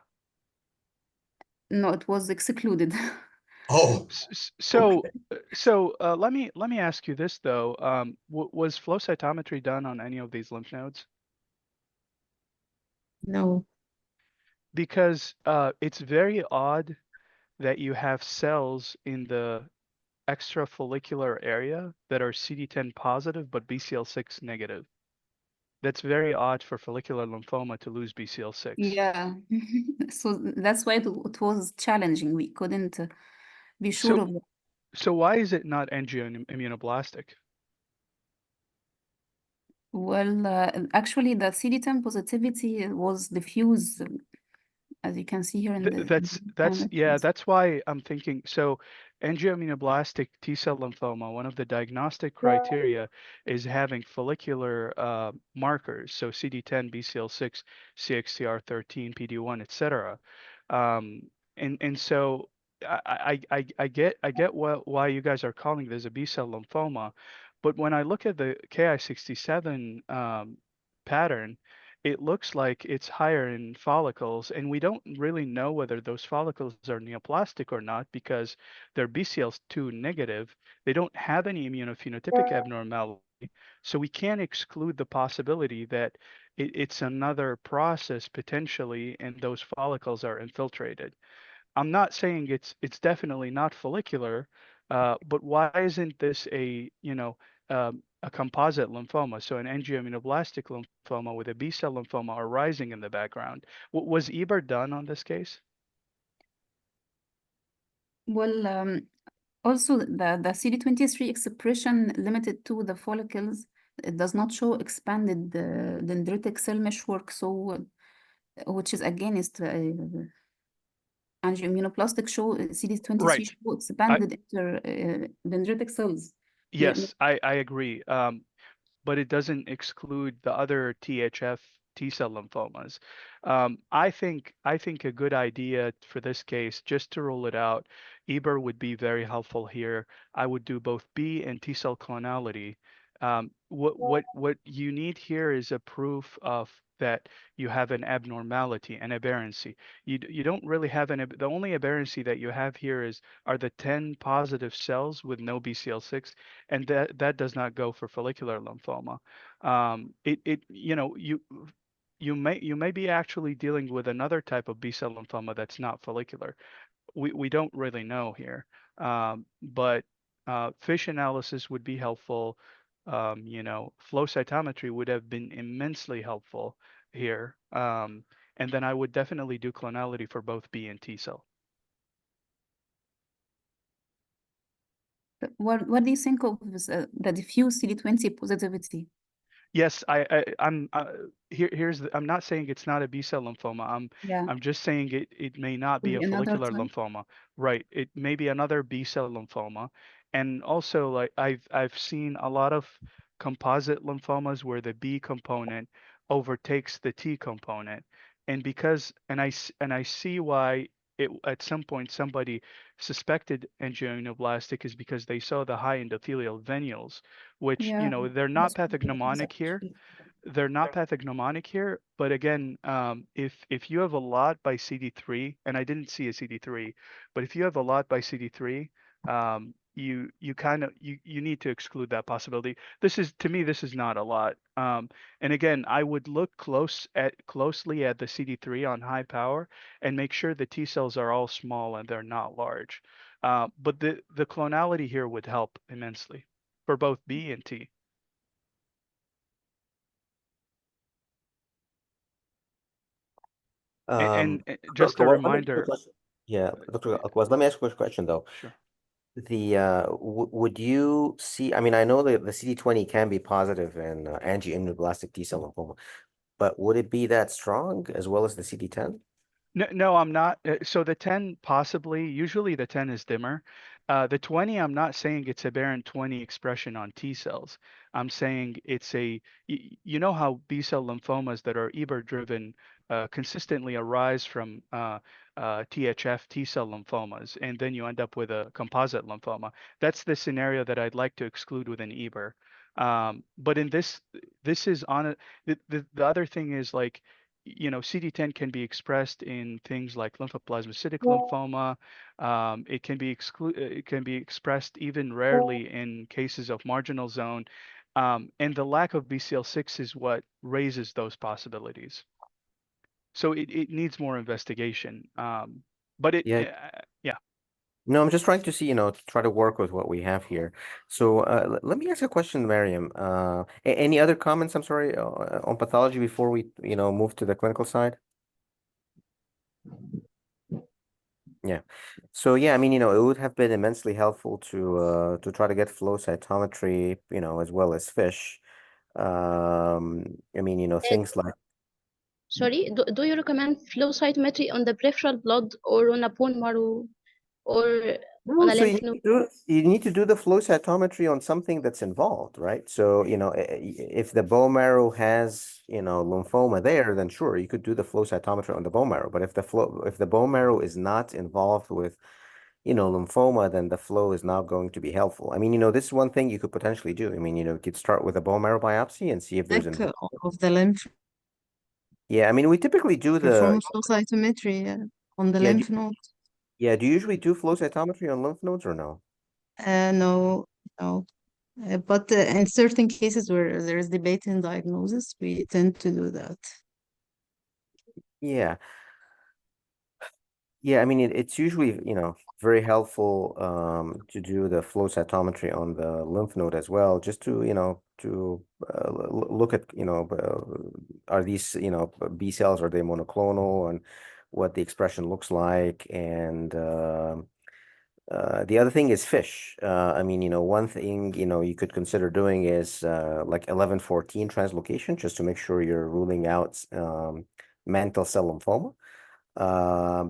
no, it was excluded. Oh, So okay. let me ask you this though. Was flow cytometry done on any of these lymph nodes? No. Because it's very odd that you have cells in the extrafollicular area that are CD10 positive but BCL6 negative. That's very odd for follicular lymphoma to lose BCL6. Yeah, so that's why it was challenging. We couldn't be sure of it. So why is it not angioimmunoblastic? Well, actually, the CD10 positivity was diffuse, as you can see here in the That's why I'm thinking. So angioimmunoblastic T-cell lymphoma, one of the diagnostic criteria is having follicular markers, so CD10, BCL6, CXCR13, PD1, etc. And so I get why you guys are calling this a B-cell lymphoma, but when I look at the Ki67 pattern, it looks like it's higher in follicles, and we don't really know whether those follicles are neoplastic or not because they're BCL2 negative. They don't have any immunophenotypic abnormality, so we can't exclude the possibility that it's another process potentially, and those follicles are infiltrated. I'm not saying it's definitely not follicular, but why isn't this a composite lymphoma? So an angioimmunoblastic lymphoma with a B-cell lymphoma arising in the background. Was EBER done on this case? Well, also the CD23 expression limited to the follicles. It does not show expanded dendritic cell meshwork, so which is against angioimmunoplastic show CD23 Right. show expanded dendritic cells. Yes, I agree. But it doesn't exclude the other THF T-cell lymphomas. I think a good idea for this case, just to rule it out, EBER would be very helpful here. I would do both B and T-cell clonality. what you need here is a proof of that you have an abnormality, an aberrancy. You don't really have the only aberrancy that you have here are the 10 positive cells with no BCL6, and that does not go for follicular lymphoma. You may be actually dealing with another type of B-cell lymphoma that's not follicular. We don't really know here, but FISH analysis would be helpful. Flow cytometry would have been immensely helpful here. And then I would definitely do clonality for both B and T cell. What do you think of the diffuse CD20 positivity? Yes, I'm I'm not saying it's not a B-cell lymphoma. Yeah, I'm just saying it may not be a another follicular type. lymphoma. Right. It may be another B-cell lymphoma. And also, like, I've seen a lot of composite lymphomas where the B component overtakes the T component. And I see why at some point somebody suspected angioimmunoblastic is because they saw the high endothelial venules, which, Yeah, they're not that's what it is pathognomonic here. actually. They're not pathognomonic here, but again, if you have a lot by CD3, and I didn't see a CD3, but if you have a lot by CD3, you kind of you need to exclude that possibility. To me, this is not a lot. And again, I would look closely at the CD3 on high power and make sure the T cells are all small and they're not large. But the clonality here would help immensely for both B and T. And just a Dr. Awad, let me ask you a reminder, question. Yeah, Dr. Awad, let me ask you a question though. sure. Would you see, I mean, I know that the CD20 can be positive in angioimmunoblastic T-cell lymphoma, but would it be that strong as well as the CD10? No, I'm not. So the 10 possibly, usually the 10 is dimmer. The 20, I'm not saying it's aberrant 20 expression on T cells. I'm saying it's you know how B cell lymphomas that are EBER driven consistently arise from THF T cell lymphomas, and then you end up with a composite lymphoma. That's the scenario that I'd like to exclude with an EBER. But in this is on a, the other thing is like, CD10 can be expressed in things like lymphoplasmacytic lymphoma. It can be expressed even rarely in cases of marginal zone. And the lack of BCL6 is what raises those possibilities. So it needs more investigation. But Yeah. yeah. No, I'm just trying to see, to try to work with what we have here. So let me ask a question, Mariam. Any other comments, I'm sorry, on pathology before we, move to the clinical side? Yeah. So yeah, I mean, it would have been immensely helpful to try to get flow cytometry, as well as FISH. I mean, things like Sorry, do you recommend flow cytometry on the peripheral blood or on a bone marrow or on no, a so lymph node? you need to do the flow cytometry on something that's involved, right? So, if the bone marrow has, lymphoma there, then sure, you could do the flow cytometry on the bone marrow. But if the bone marrow is not involved with, lymphoma, then the flow is not going to be helpful. I mean, this is one thing you could potentially do. I mean, you could start with a bone marrow biopsy and see if there's Check of the lymph, Yeah, I mean, we typically do perform flow cytometry on the yeah, lymph node. do you usually do flow cytometry on lymph nodes or no? No, no. But in certain cases where there is debate in diagnosis, we tend to do that. Yeah. Yeah, I mean, it's usually, very helpful to do the flow cytometry on the lymph node as well, just to, look at, are these, B cells, are they monoclonal, and what the expression looks like. And the other thing is FISH. I mean, one thing, you could consider doing is like 11-14 translocation, just to make sure you're ruling out mantle cell lymphoma.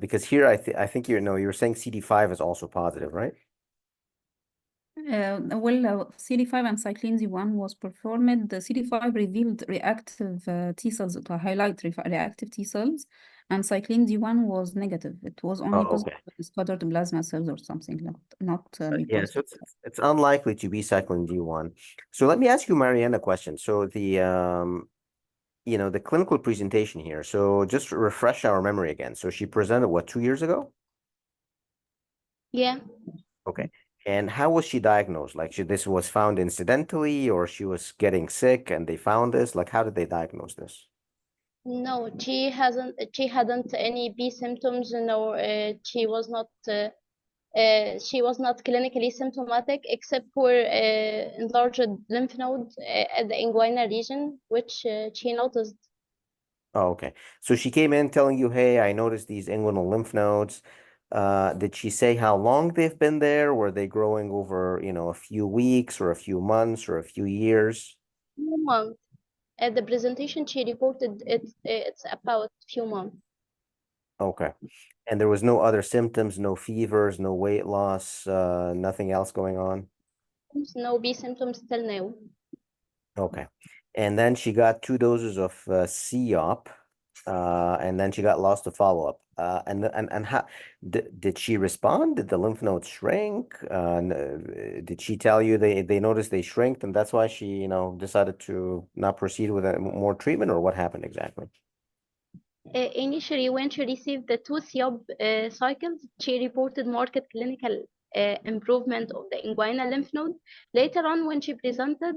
Because here I think you were saying CD5 is also positive, right? Well, CD5 and cyclin Z1 was performed. The CD5 revealed reactive T cells to highlight reactive T cells, And cyclin D1 was negative. It was only Oh, okay. scattered plasma cells or something, not Yeah, mucosal. so it's unlikely to be cyclin D1. So let me ask you, Marianne, a question. So the the clinical presentation here. So just to refresh our memory again. So she presented what, 2 years ago? Yeah. Okay. And how was she diagnosed? Like this was found incidentally, or she was getting sick and they found this? Like how did they diagnose this? No, she hadn't any B symptoms. No, she was not clinically symptomatic except for enlarged lymph node at the inguinal region, which she noticed. Oh, okay. So she came in telling you, hey, I noticed these inguinal lymph nodes. Did she say how long they've been there? Were they growing over, a few weeks or a few months or a few years? Few months. At the presentation, she reported it's about few months. Okay. And there was no other symptoms, no fevers, no weight loss, nothing else going on? No B symptoms till now. Okay. And then she got 2 doses of COP, and then she got lost to follow-up. And how did she respond? Did the lymph nodes shrink? Did she tell you they noticed they shrinked and that's why she, decided to not proceed with more treatment, or what happened exactly? Initially, when she received the 2 COP cycles, she reported marked clinical improvement of the inguinal lymph node. Later on, when she presented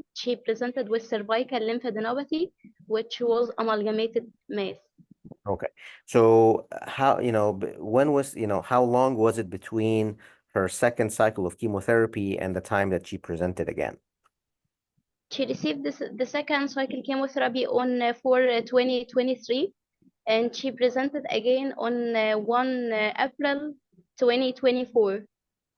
with cervical lymphadenopathy, which was amalgamated mass. Okay. So how, when was, how long was it between her second cycle of chemotherapy and the time that she presented again? She received the second cycle chemotherapy on 2023, and she presented again on 1 April 2024,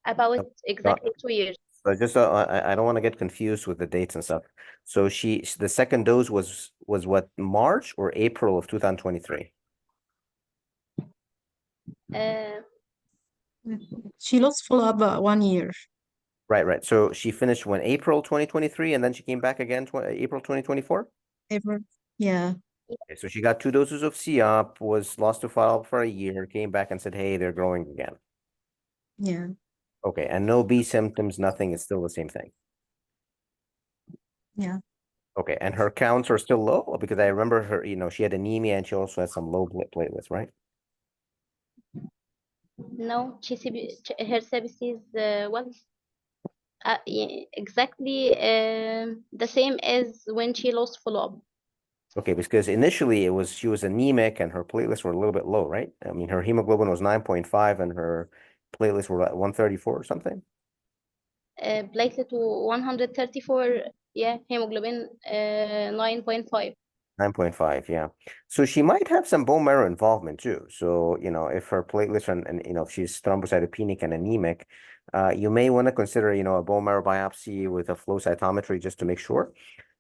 about exactly 2 years. So just I don't want to get confused with the dates and stuff. So the second dose was what, March or April of 2023? She lost follow-up 1 year. Right. So she finished when, April 2023, and then she came back again April 2024? April. Yeah. Okay, so she got 2 doses of COP, was lost to follow-up for a year, came back and said, hey, they're growing again. Yeah. Okay, and no B symptoms, nothing, it's still the same thing. Yeah. Okay, and her counts are still low? Because I remember her, she had anemia and she also had some low platelets, right? No, her CBC is exactly the same as when she lost follow-up. Okay, because initially she was anemic and her platelets were a little bit low, right? I mean, her hemoglobin was 9.5 and her platelets were at 134 or something. Platelet to 134, yeah, hemoglobin 9.5. 9.5, yeah. So she might have some bone marrow involvement too. So, if her platelets and if she's thrombocytopenic and anemic, you may want to consider, a bone marrow biopsy with a flow cytometry just to make sure.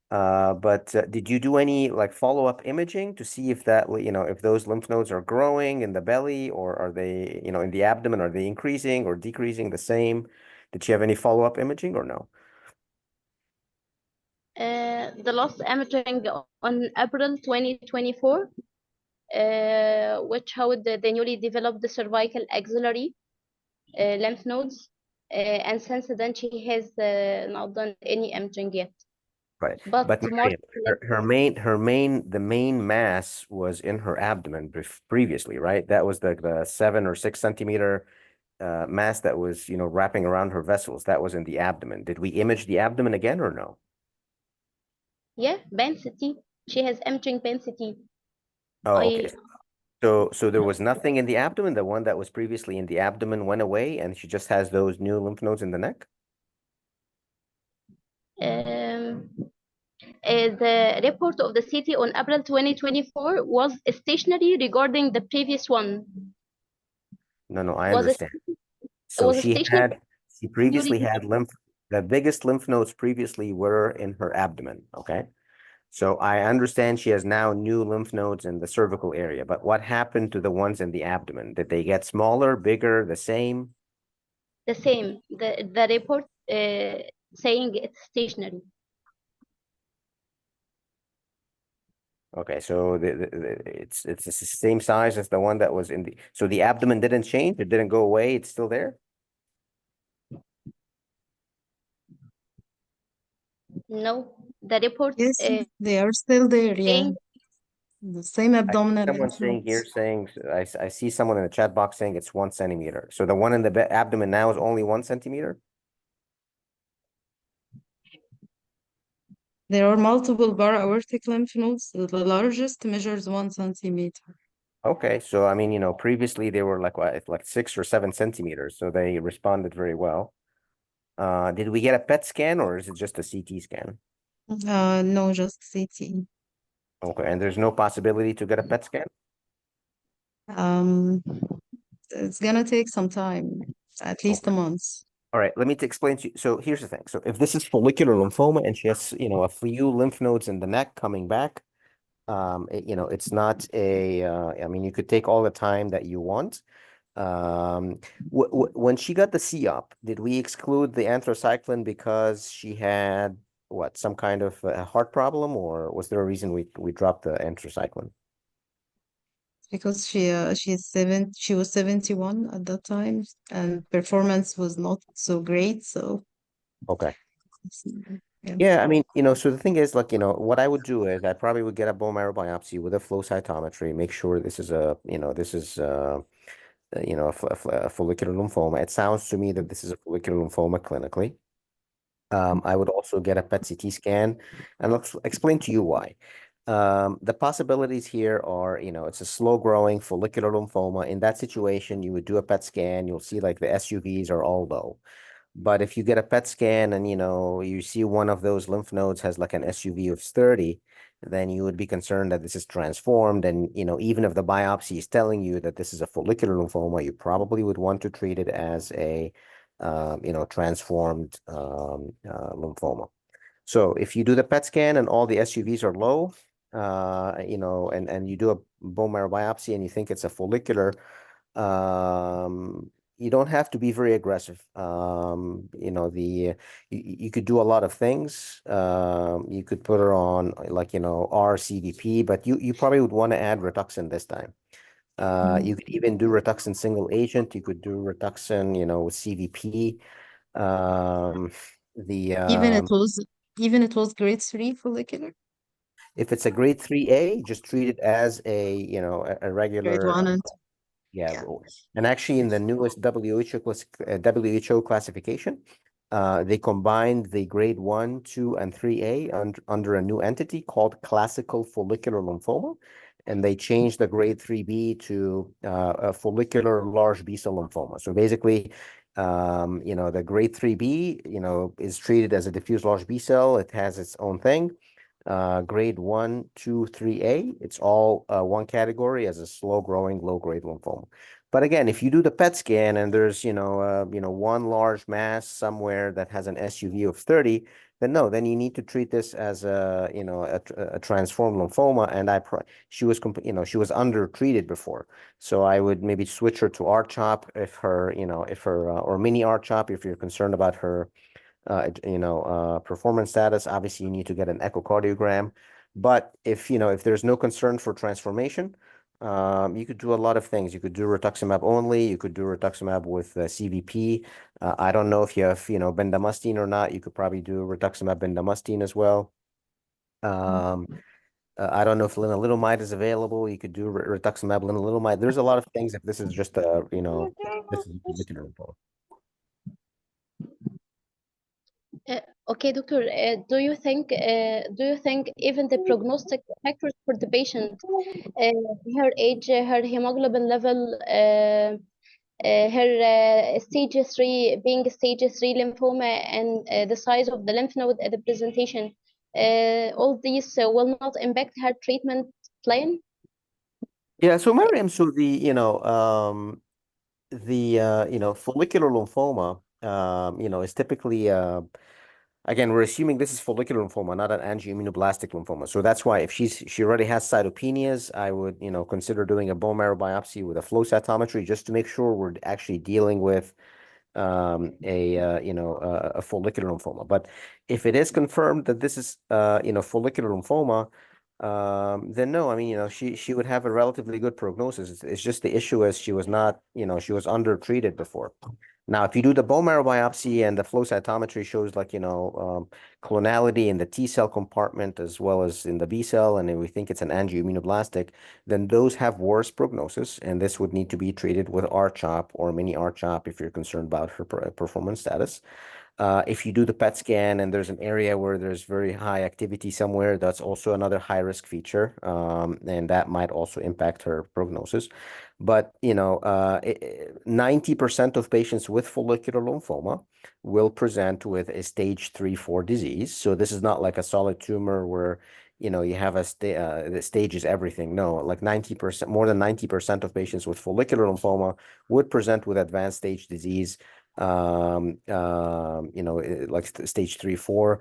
But did you do any like follow-up imaging to see if that, if those lymph nodes are growing in the belly, or are they, in the abdomen, are they increasing or decreasing, the same? Did she have any follow-up imaging or no? The last imaging on April 2024, which showed the newly developed cervical axillary lymph nodes, and since then she has not done any imaging yet. Right. But Mariam, the main mass was in her abdomen previously, right? That was the 7 or 6 centimeter mass that was, wrapping around her vessels. That was in the abdomen. Did we image the abdomen again or no? yeah, pancity. She has imaging pancity. Oh, okay. So there was nothing in the abdomen. The one that was previously in the abdomen went away, and she just has those new lymph nodes in the neck? The report of the CT on April 2024 was stationary regarding the previous one. No, I Was understand. So was stationary. she previously had the biggest lymph nodes previously were in her abdomen, okay? So I understand she has now new lymph nodes in the cervical area, but what happened to the ones in the abdomen? Did they get smaller, bigger, the same? The same. The report saying it's stationary. Okay, so it's the same size as the one that was in the, so the abdomen didn't change, it didn't go away, it's still there? No, the report Yes, they are still there. Yeah, saying the same I see abdominal someone lymph saying here nodes. saying, I see someone in the chat box saying it's 1 centimeter. So the one in the abdomen now is only 1 centimeter? There are multiple para-aortic lymph nodes. The largest measures 1 centimeter. Okay, so I mean, previously they were like what, like 6 or 7 centimeters, so they responded very well. Did we get a PET scan or is it just a CT scan? No, just CT. Okay, and there's no possibility to get a PET scan? Um, it's gonna take some time, at least a month. All right, let me explain to you. So here's the thing. So if this is follicular lymphoma and she has, a few lymph nodes in the neck coming back, it's not a, I mean, you could take all the time that you want. When she got the C-op, did we exclude the anthracycline because she had what, some kind of heart problem, or was there a reason we dropped the anthracycline? Because she was 71 at that time, and performance was not so great. So Okay. yeah. Yeah, I mean, so the thing is, like, what I would do is I probably would get a bone marrow biopsy with a flow cytometry, make sure this is a follicular lymphoma. It sounds to me that this is a follicular lymphoma clinically. I would also get a PET CT scan, and let's explain to you why. The possibilities here are, it's a slow growing follicular lymphoma. In that situation, you would do a PET scan, you'll see like the SUVs are all low. But if you get a PET scan and you see one of those lymph nodes has like an SUV of 30, then you would be concerned that this is transformed. And even if the biopsy is telling you that this is a follicular lymphoma, you probably would want to treat it as a transformed lymphoma. So if you do the PET scan and all the SUVs are low, and you do a bone marrow biopsy and you think it's a follicular, you don't have to be very aggressive. You could do a lot of things. You could put her on like, RCDP, but you probably would want to add Rituxan this time. You could even do Rituxan single agent. You could do Rituxan, with CVP. Even it was grade 3 follicular. If it's a grade 3A, just treat it as a regular. Grade 1 and 2. Yeah. And actually in the newest WHO classification, they combined the grade 1, 2, and 3A under a new entity called classical follicular lymphoma. And they changed the grade 3B to a follicular large B-cell lymphoma. So basically, the grade 3B, is treated as a diffuse large B-cell. It has its own thing. Grade 1, 2, 3A, it's all one category as a slow growing, low grade lymphoma. But again, if you do the PET scan and there's, one large mass somewhere that has an SUV of 30, then no, then you need to treat this as a transformed lymphoma. And she was, she was undertreated before. So I would maybe switch her to R-CHOP or mini R-CHOP if you're concerned about her performance status. Obviously, you need to get an echocardiogram. But if there's no concern for transformation, you could do a lot of things. You could do rituximab only. You could do rituximab with CVP. I don't know if you have bendamustine or not. You could probably do rituximab bendamustine as well. I don't know if lenalidomide is available. You could do rituximab lenalidomide. There's a lot of things if this is just this is follicular lymphoma. Okay, doctor, do you think even the prognostic factors for the patient, her age, her hemoglobin level, her stage 3 being stage 3 lymphoma, and the size of the lymph node at the presentation, all these will not impact her treatment plan? Yeah, so Mariam, so follicular lymphoma, is typically, again, we're assuming this is follicular lymphoma, not an angioimmunoblastic lymphoma. So that's why if she already has cytopenias, I would, consider doing a bone marrow biopsy with a flow cytometry just to make sure we're actually dealing with a follicular lymphoma. But if it is confirmed that this is, follicular lymphoma, then no, I mean, she would have a relatively good prognosis. It's just the issue is she was not, she was undertreated before. Now, if you do the bone marrow biopsy and the flow cytometry shows like, clonality in the T cell compartment as well as in the B cell, and we think it's an angioimmunoblastic, then those have worse prognosis, and this would need to be treated with R-CHOP or mini R-CHOP if you're concerned about her performance status. If you do the PET scan and there's an area where there's very high activity somewhere, that's also another high risk feature, and that might also impact her prognosis. But 90% of patients with follicular lymphoma will present with a stage 3-4 disease. So this is not like a solid tumor where you have the stage is everything. No, like 90%, more than 90% of patients with follicular lymphoma would present with advanced stage disease. Like stage 3-4.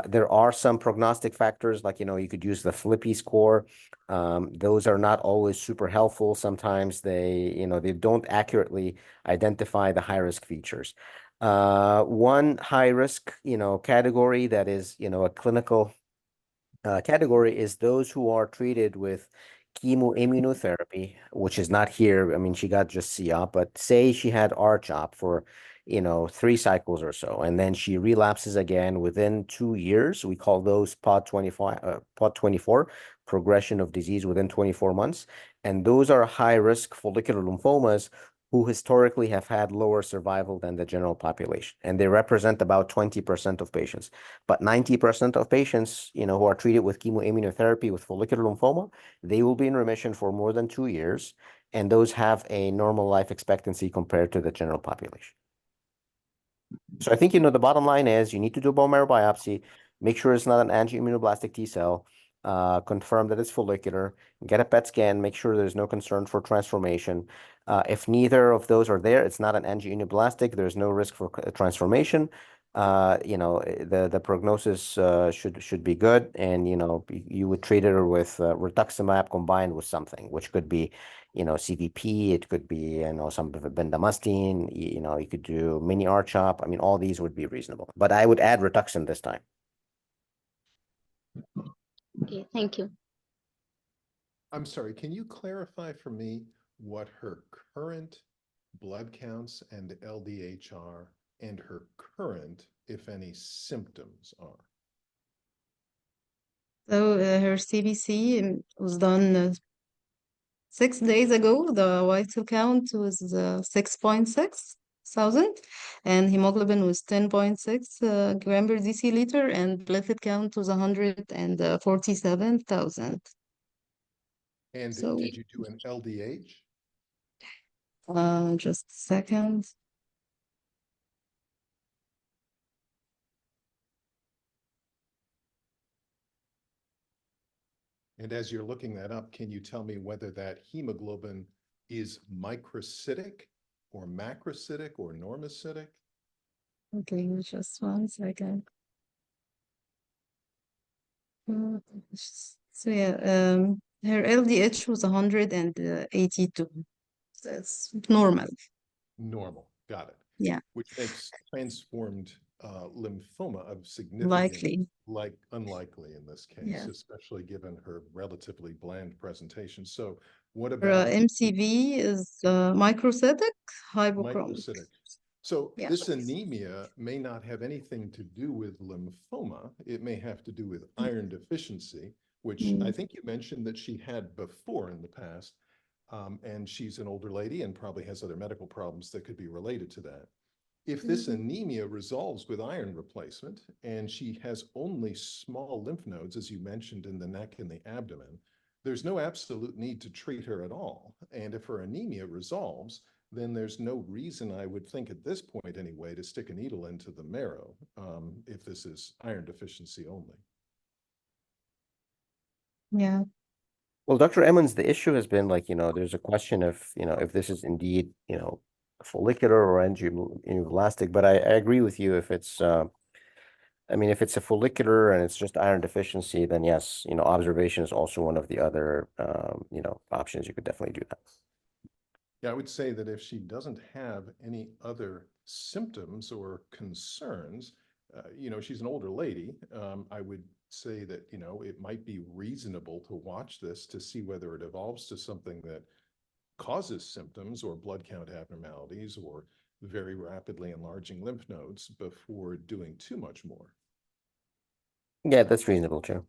There are some prognostic factors, like, you could use the Flippy score. Those are not always super helpful. Sometimes they don't accurately identify the high risk features. One high risk, category that is, a clinical category is those who are treated with chemoimmunotherapy, which is not here. I mean, she got just COP, but say she had R-CHOP for, 3 cycles or so, and then she relapses again within 2 years. We call those POD 24, progression of disease within 24 months. And those are high risk follicular lymphomas who historically have had lower survival than the general population. And they represent about 20% of patients. But 90% of patients, who are treated with chemoimmunotherapy with follicular lymphoma, they will be in remission for more than 2 years. And those have a normal life expectancy compared to the general population. So I think, the bottom line is you need to do a bone marrow biopsy, make sure it's not an angioimmunoblastic T cell, confirm that it's follicular, get a PET scan, make sure there's no concern for transformation. If neither of those are there, it's not an angioimmunoblastic, there's no risk for transformation. The prognosis should be good, and you would treat her with rituximab combined with something, which could be CVP, it could be some of bendamustine, you could do mini R-CHOP. I mean, all these would be reasonable, but I would add Rituxan this time. Okay, thank you. I'm sorry, can you clarify for me what her current blood counts and LDH are and her current, if any, symptoms are? So her CBC was done 6 days ago. The white cell count was 6.6 thousand, and hemoglobin was 10.6 gram per deciliter, and platelet count was 147,000. And So, did you do an LDH? just a second. And as you're looking that up, can you tell me whether that hemoglobin is microcytic or macrocytic or normocytic? Okay, just 1 second. So yeah, her LDH was 182. That's normal. Normal, got it. Yeah, Which makes transformed lymphoma of significance likely. unlikely in this case, Yeah. especially given her relatively bland presentation. So what Her about MCV is microcytic hypochromic. microcytic? So Yeah. this anemia may not have anything to do with lymphoma. It may have to do with iron deficiency, which I think you mentioned that she had before in the past. And she's an older lady and probably has other medical problems that could be related to that. If this anemia resolves with iron replacement and she has only small lymph nodes, as you mentioned, in the neck and the abdomen, there's no absolute need to treat her at all. And if her anemia resolves, then there's no reason, I would think at this point anyway, to stick a needle into the marrow if this is iron deficiency only. Yeah. Well, Dr. Emmons, the issue has been like, there's a question of, if this is indeed, follicular or angioimmunoblastic, but I agree with you if it's, if it's a follicular and it's just iron deficiency, then yes, observation is also one of the other, options. You could definitely do that. Yeah, I would say that if she doesn't have any other symptoms or concerns, she's an older lady. I would say that, you know, it might be reasonable to watch this to see whether it evolves to something that causes symptoms or blood count abnormalities or very rapidly enlarging lymph nodes before doing too much more. Yeah, that's reasonable, too.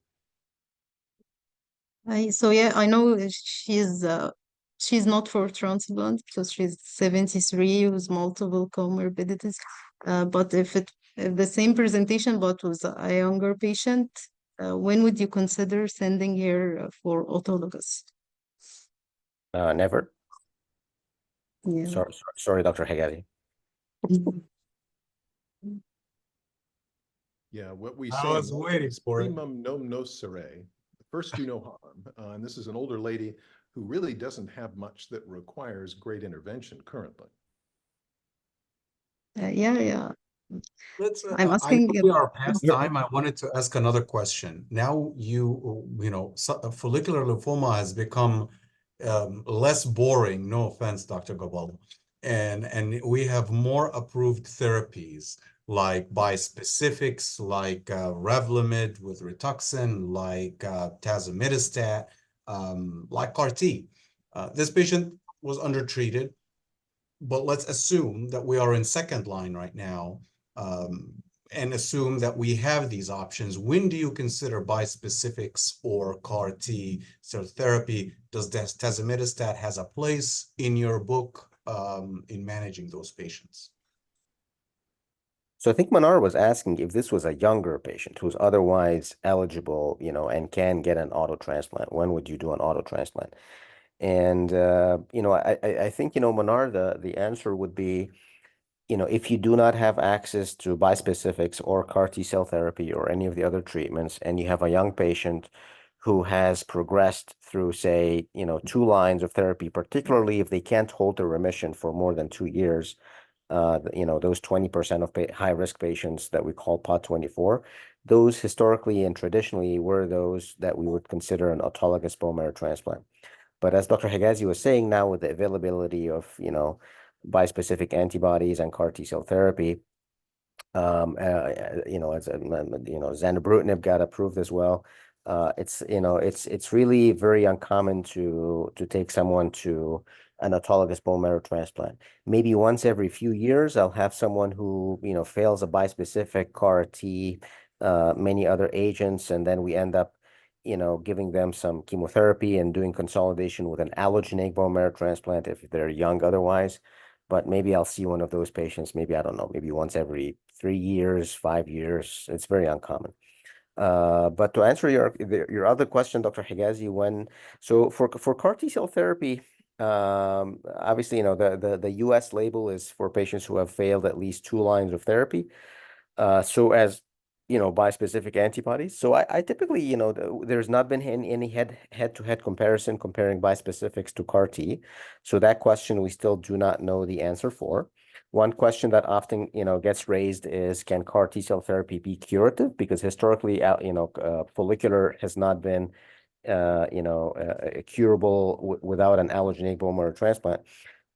So yeah, I know she's not for transplant because she's 73 with multiple comorbidities. But if the same presentation but was a younger patient, when would you consider sending her for autologous? Never. Yeah. Sorry, Dr. Hegazi. Yeah, what we I say was waiting for it. primum non nocere. First, do no harm. And this is an older lady who really doesn't have much that requires great intervention currently. Yeah. Let's. I'm I know asking. we are past time. I wanted to ask another question. Now you know, follicular lymphoma has become less boring. No offense, Dr. Gaballo, and we have more approved therapies like bispecifics, like Revlimid with Rituxan, like tazimidostat, like CAR T. This patient was undertreated, but let's assume that we are in second line right now, um, and assume that we have these options. When do you consider bispecifics or CAR T cell therapy? Does tazimidostat has a place in your book in managing those patients? So I think Manar was asking if this was a younger patient who's otherwise eligible, you know, and can get an auto transplant. When would you do an auto transplant? And you know, I think, you know, Manar, the answer would be, you know, if you do not have access to bispecifics or CAR T cell therapy or any of the other treatments, and you have a young patient who has progressed through, say, you know, 2 lines of therapy, particularly if they can't hold a remission for more than 2 years, you know, those 20% of high-risk patients that we call POD24, those historically and traditionally were those that we would consider an autologous bone marrow transplant. But as Dr. Hegazi was saying, now with the availability of, you know, bispecific antibodies and CAR T cell therapy, you know, as you know, zanubrutinib got approved as well. It's, you know, it's really very uncommon to take someone to an autologous bone marrow transplant. Maybe once every few years, I'll have someone who, you know, fails a bispecific CAR T, many other agents, and then we end up, you know, giving them some chemotherapy and doing consolidation with an allogeneic bone marrow transplant if they're young otherwise. But maybe I'll see one of those patients, maybe, I don't know, maybe once every 3 years, 5 years. It's very uncommon. But to answer your other question, Dr. Hegazi, so for CAR T cell therapy, obviously, you know, the US label is for patients who have failed at least 2 lines of therapy. So as you know, bispecific antibodies. So I typically, you know, there's not been any head-to-head comparison comparing bispecifics to CAR T. So that question we still do not know the answer for. One question that often, you know, gets raised is, can CAR T cell therapy be curative? Because historically, you know, follicular has not been, you know, curable without an allogeneic bone marrow transplant.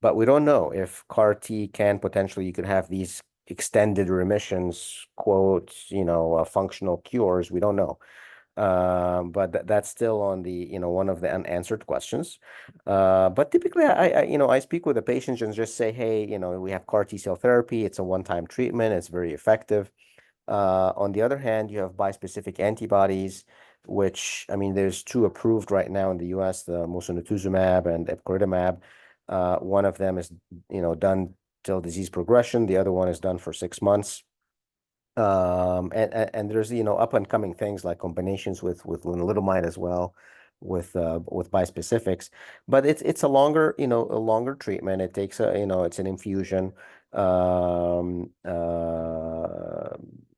But we don't know if CAR T can potentially, you could have these extended remissions, quote, you know, functional cures. We don't know. But that's still on the, you know, one of the unanswered questions. But typically, you know, I speak with the patients and just say, hey, you know, we have CAR T cell therapy. It's a one-time treatment. It's very effective. On the other hand, you have bispecific antibodies, which, I mean, there's 2 approved right now in the US, the mosunetuzumab and epcoritamab. One of them is, you know, done till disease progression. The other one is done for 6 months. And there's, you know, up and coming things like combinations with lenalidomide as well, with bispecifics. But it's a longer, you know, a longer treatment. It takes you know, it's an infusion.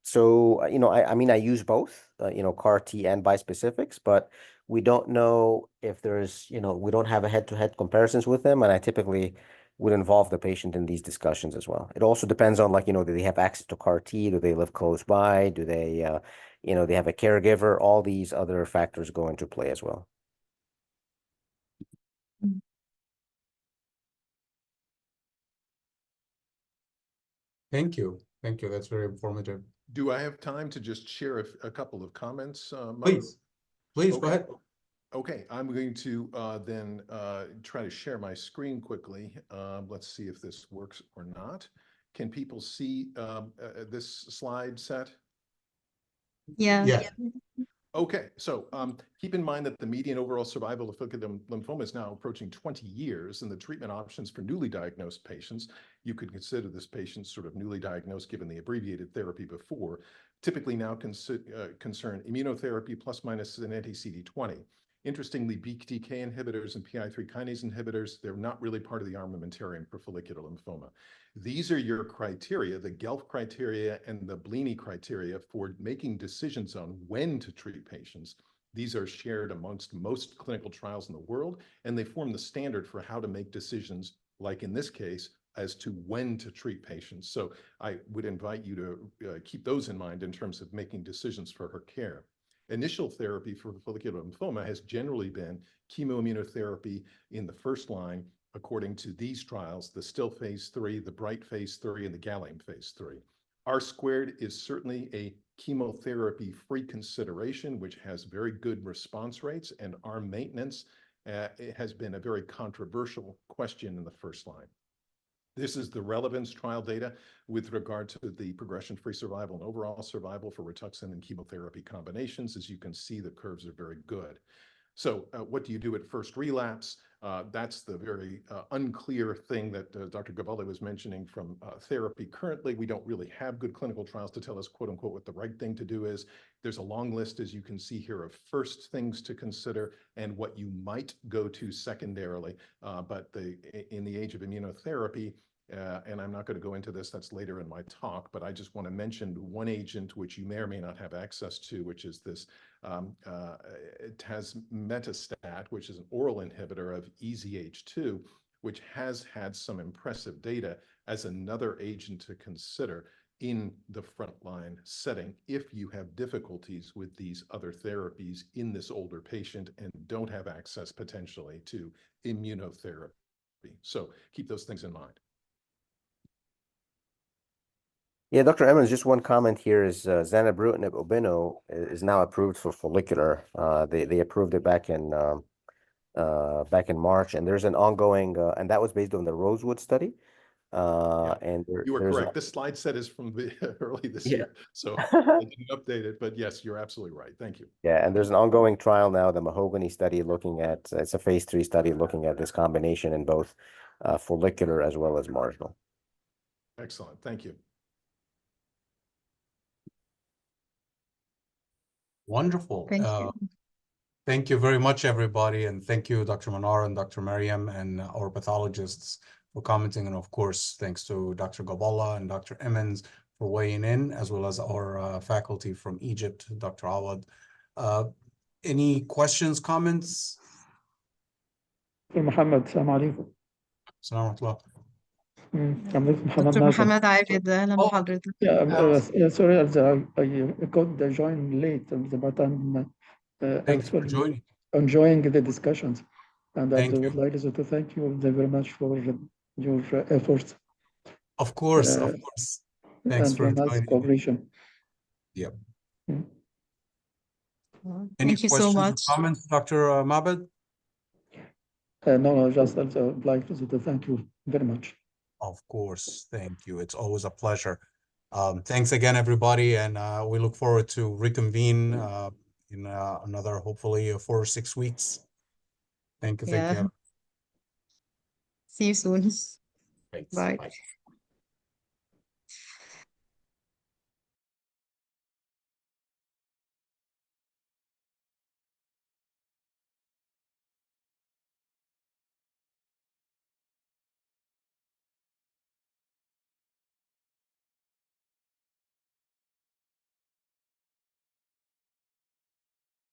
So, you know, I mean, I use both, you know, CAR T and bispecifics, but we don't know if there's, you know, we don't have a head-to-head comparisons with them. And I typically would involve the patient in these discussions as well. It also depends on, like, you know, do they have access to CAR T? Do they live close by? Do they, you know, they have a caregiver? All these other factors go into play as well. Thank you. Thank you. That's very informative. Do I have time to just share a couple of comments? Please Okay. go ahead. Okay, I'm going to then try to share my screen quickly. Let's see if this works or not. Can people see this slide set? Yeah. Yeah. Okay, so keep in mind that the median overall survival of follicular lymphoma is now approaching 20 years, and the treatment options for newly diagnosed patients, you could consider this patient sort of newly diagnosed given the abbreviated therapy before, typically now concern immunotherapy plus minus an anti-CD20. Interestingly, BTK inhibitors and PI3 kinase inhibitors, they're not really part of the armamentarium for follicular lymphoma. These are your criteria, the Guelph criteria and the Blenny criteria for making decisions on when to treat patients. These are shared amongst most clinical trials in the world, and they form the standard for how to make decisions, like in this case, as to when to treat patients. So I would invite you to keep those in mind in terms of making decisions for her care. Initial therapy for follicular lymphoma has generally been chemoimmunotherapy in the first line, according to these trials, the STILL phase 3, the BRIGHT phase 3, and the GALLIUM phase 3. R squared is certainly a chemotherapy-free consideration, which has very good response rates, and R maintenance it has been a very controversial question in the first line. This is the relevance trial data with regard to the progression-free survival and overall survival for Rituxan and chemotherapy combinations. As you can see, the curves are very good. So what do you do at first relapse? That's the very unclear thing that Dr. Gabali was mentioning from therapy. Currently, we don't really have good clinical trials to tell us, quote unquote, what the right thing to do is. There's a long list, as you can see here, of first things to consider and what you might go to secondarily. But in the age of immunotherapy, and I'm not going to go into this, that's later in my talk, but I just want to mention one agent which you may or may not have access to, which is this tazemetostat, which is an oral inhibitor of EZH2, which has had some impressive data as another agent to consider in the frontline setting if you have difficulties with these other therapies in this older patient and don't have access potentially to immunotherapy. So keep those things in mind. Yeah, Dr. Emmons, just one comment here is zanubrutinib obino is now approved for follicular. They approved it back in March, and there's an ongoing, and that was based on the Rosewood study. And you are correct. This slide set is from the early this year, so I didn't update it, but yes, you're absolutely right. Thank you. Yeah, and there's an ongoing trial now, the Mahogany study, looking at, it's a phase 3 study looking at this combination in both follicular as well as marginal. Excellent. Thank you. Wonderful. Thank you. Thank you very much, everybody. And thank you, Dr. Manar and Dr. Mariam and our pathologists for commenting. And of course, thanks to Dr. Gabala and Dr. Emmons for weighing in, as well as our faculty from Egypt, Dr. Awad. Any questions, comments? محمد السلام عليكم. السلام ورحمة الله. I'm Muhammad Dr. Nazim. محمد عابد أهلا بحضرتك. Yeah, sorry, I could join late, but I'm Thanks for joining. enjoying the discussions. And I Thank you. would like to thank you very much for your efforts. Of course, of course. Thanks and for nice joining. cooperation. Yep. Any Thank you questions so or much. comments, Dr. Mabed? No, just I'd like to thank you very much. Of course. Thank you. It's always a pleasure. Thanks again, everybody. And we look forward to reconvene in another, hopefully, 4 or 6 weeks. Thank you. Thank you. See you soon. Thanks. Bye. Bye.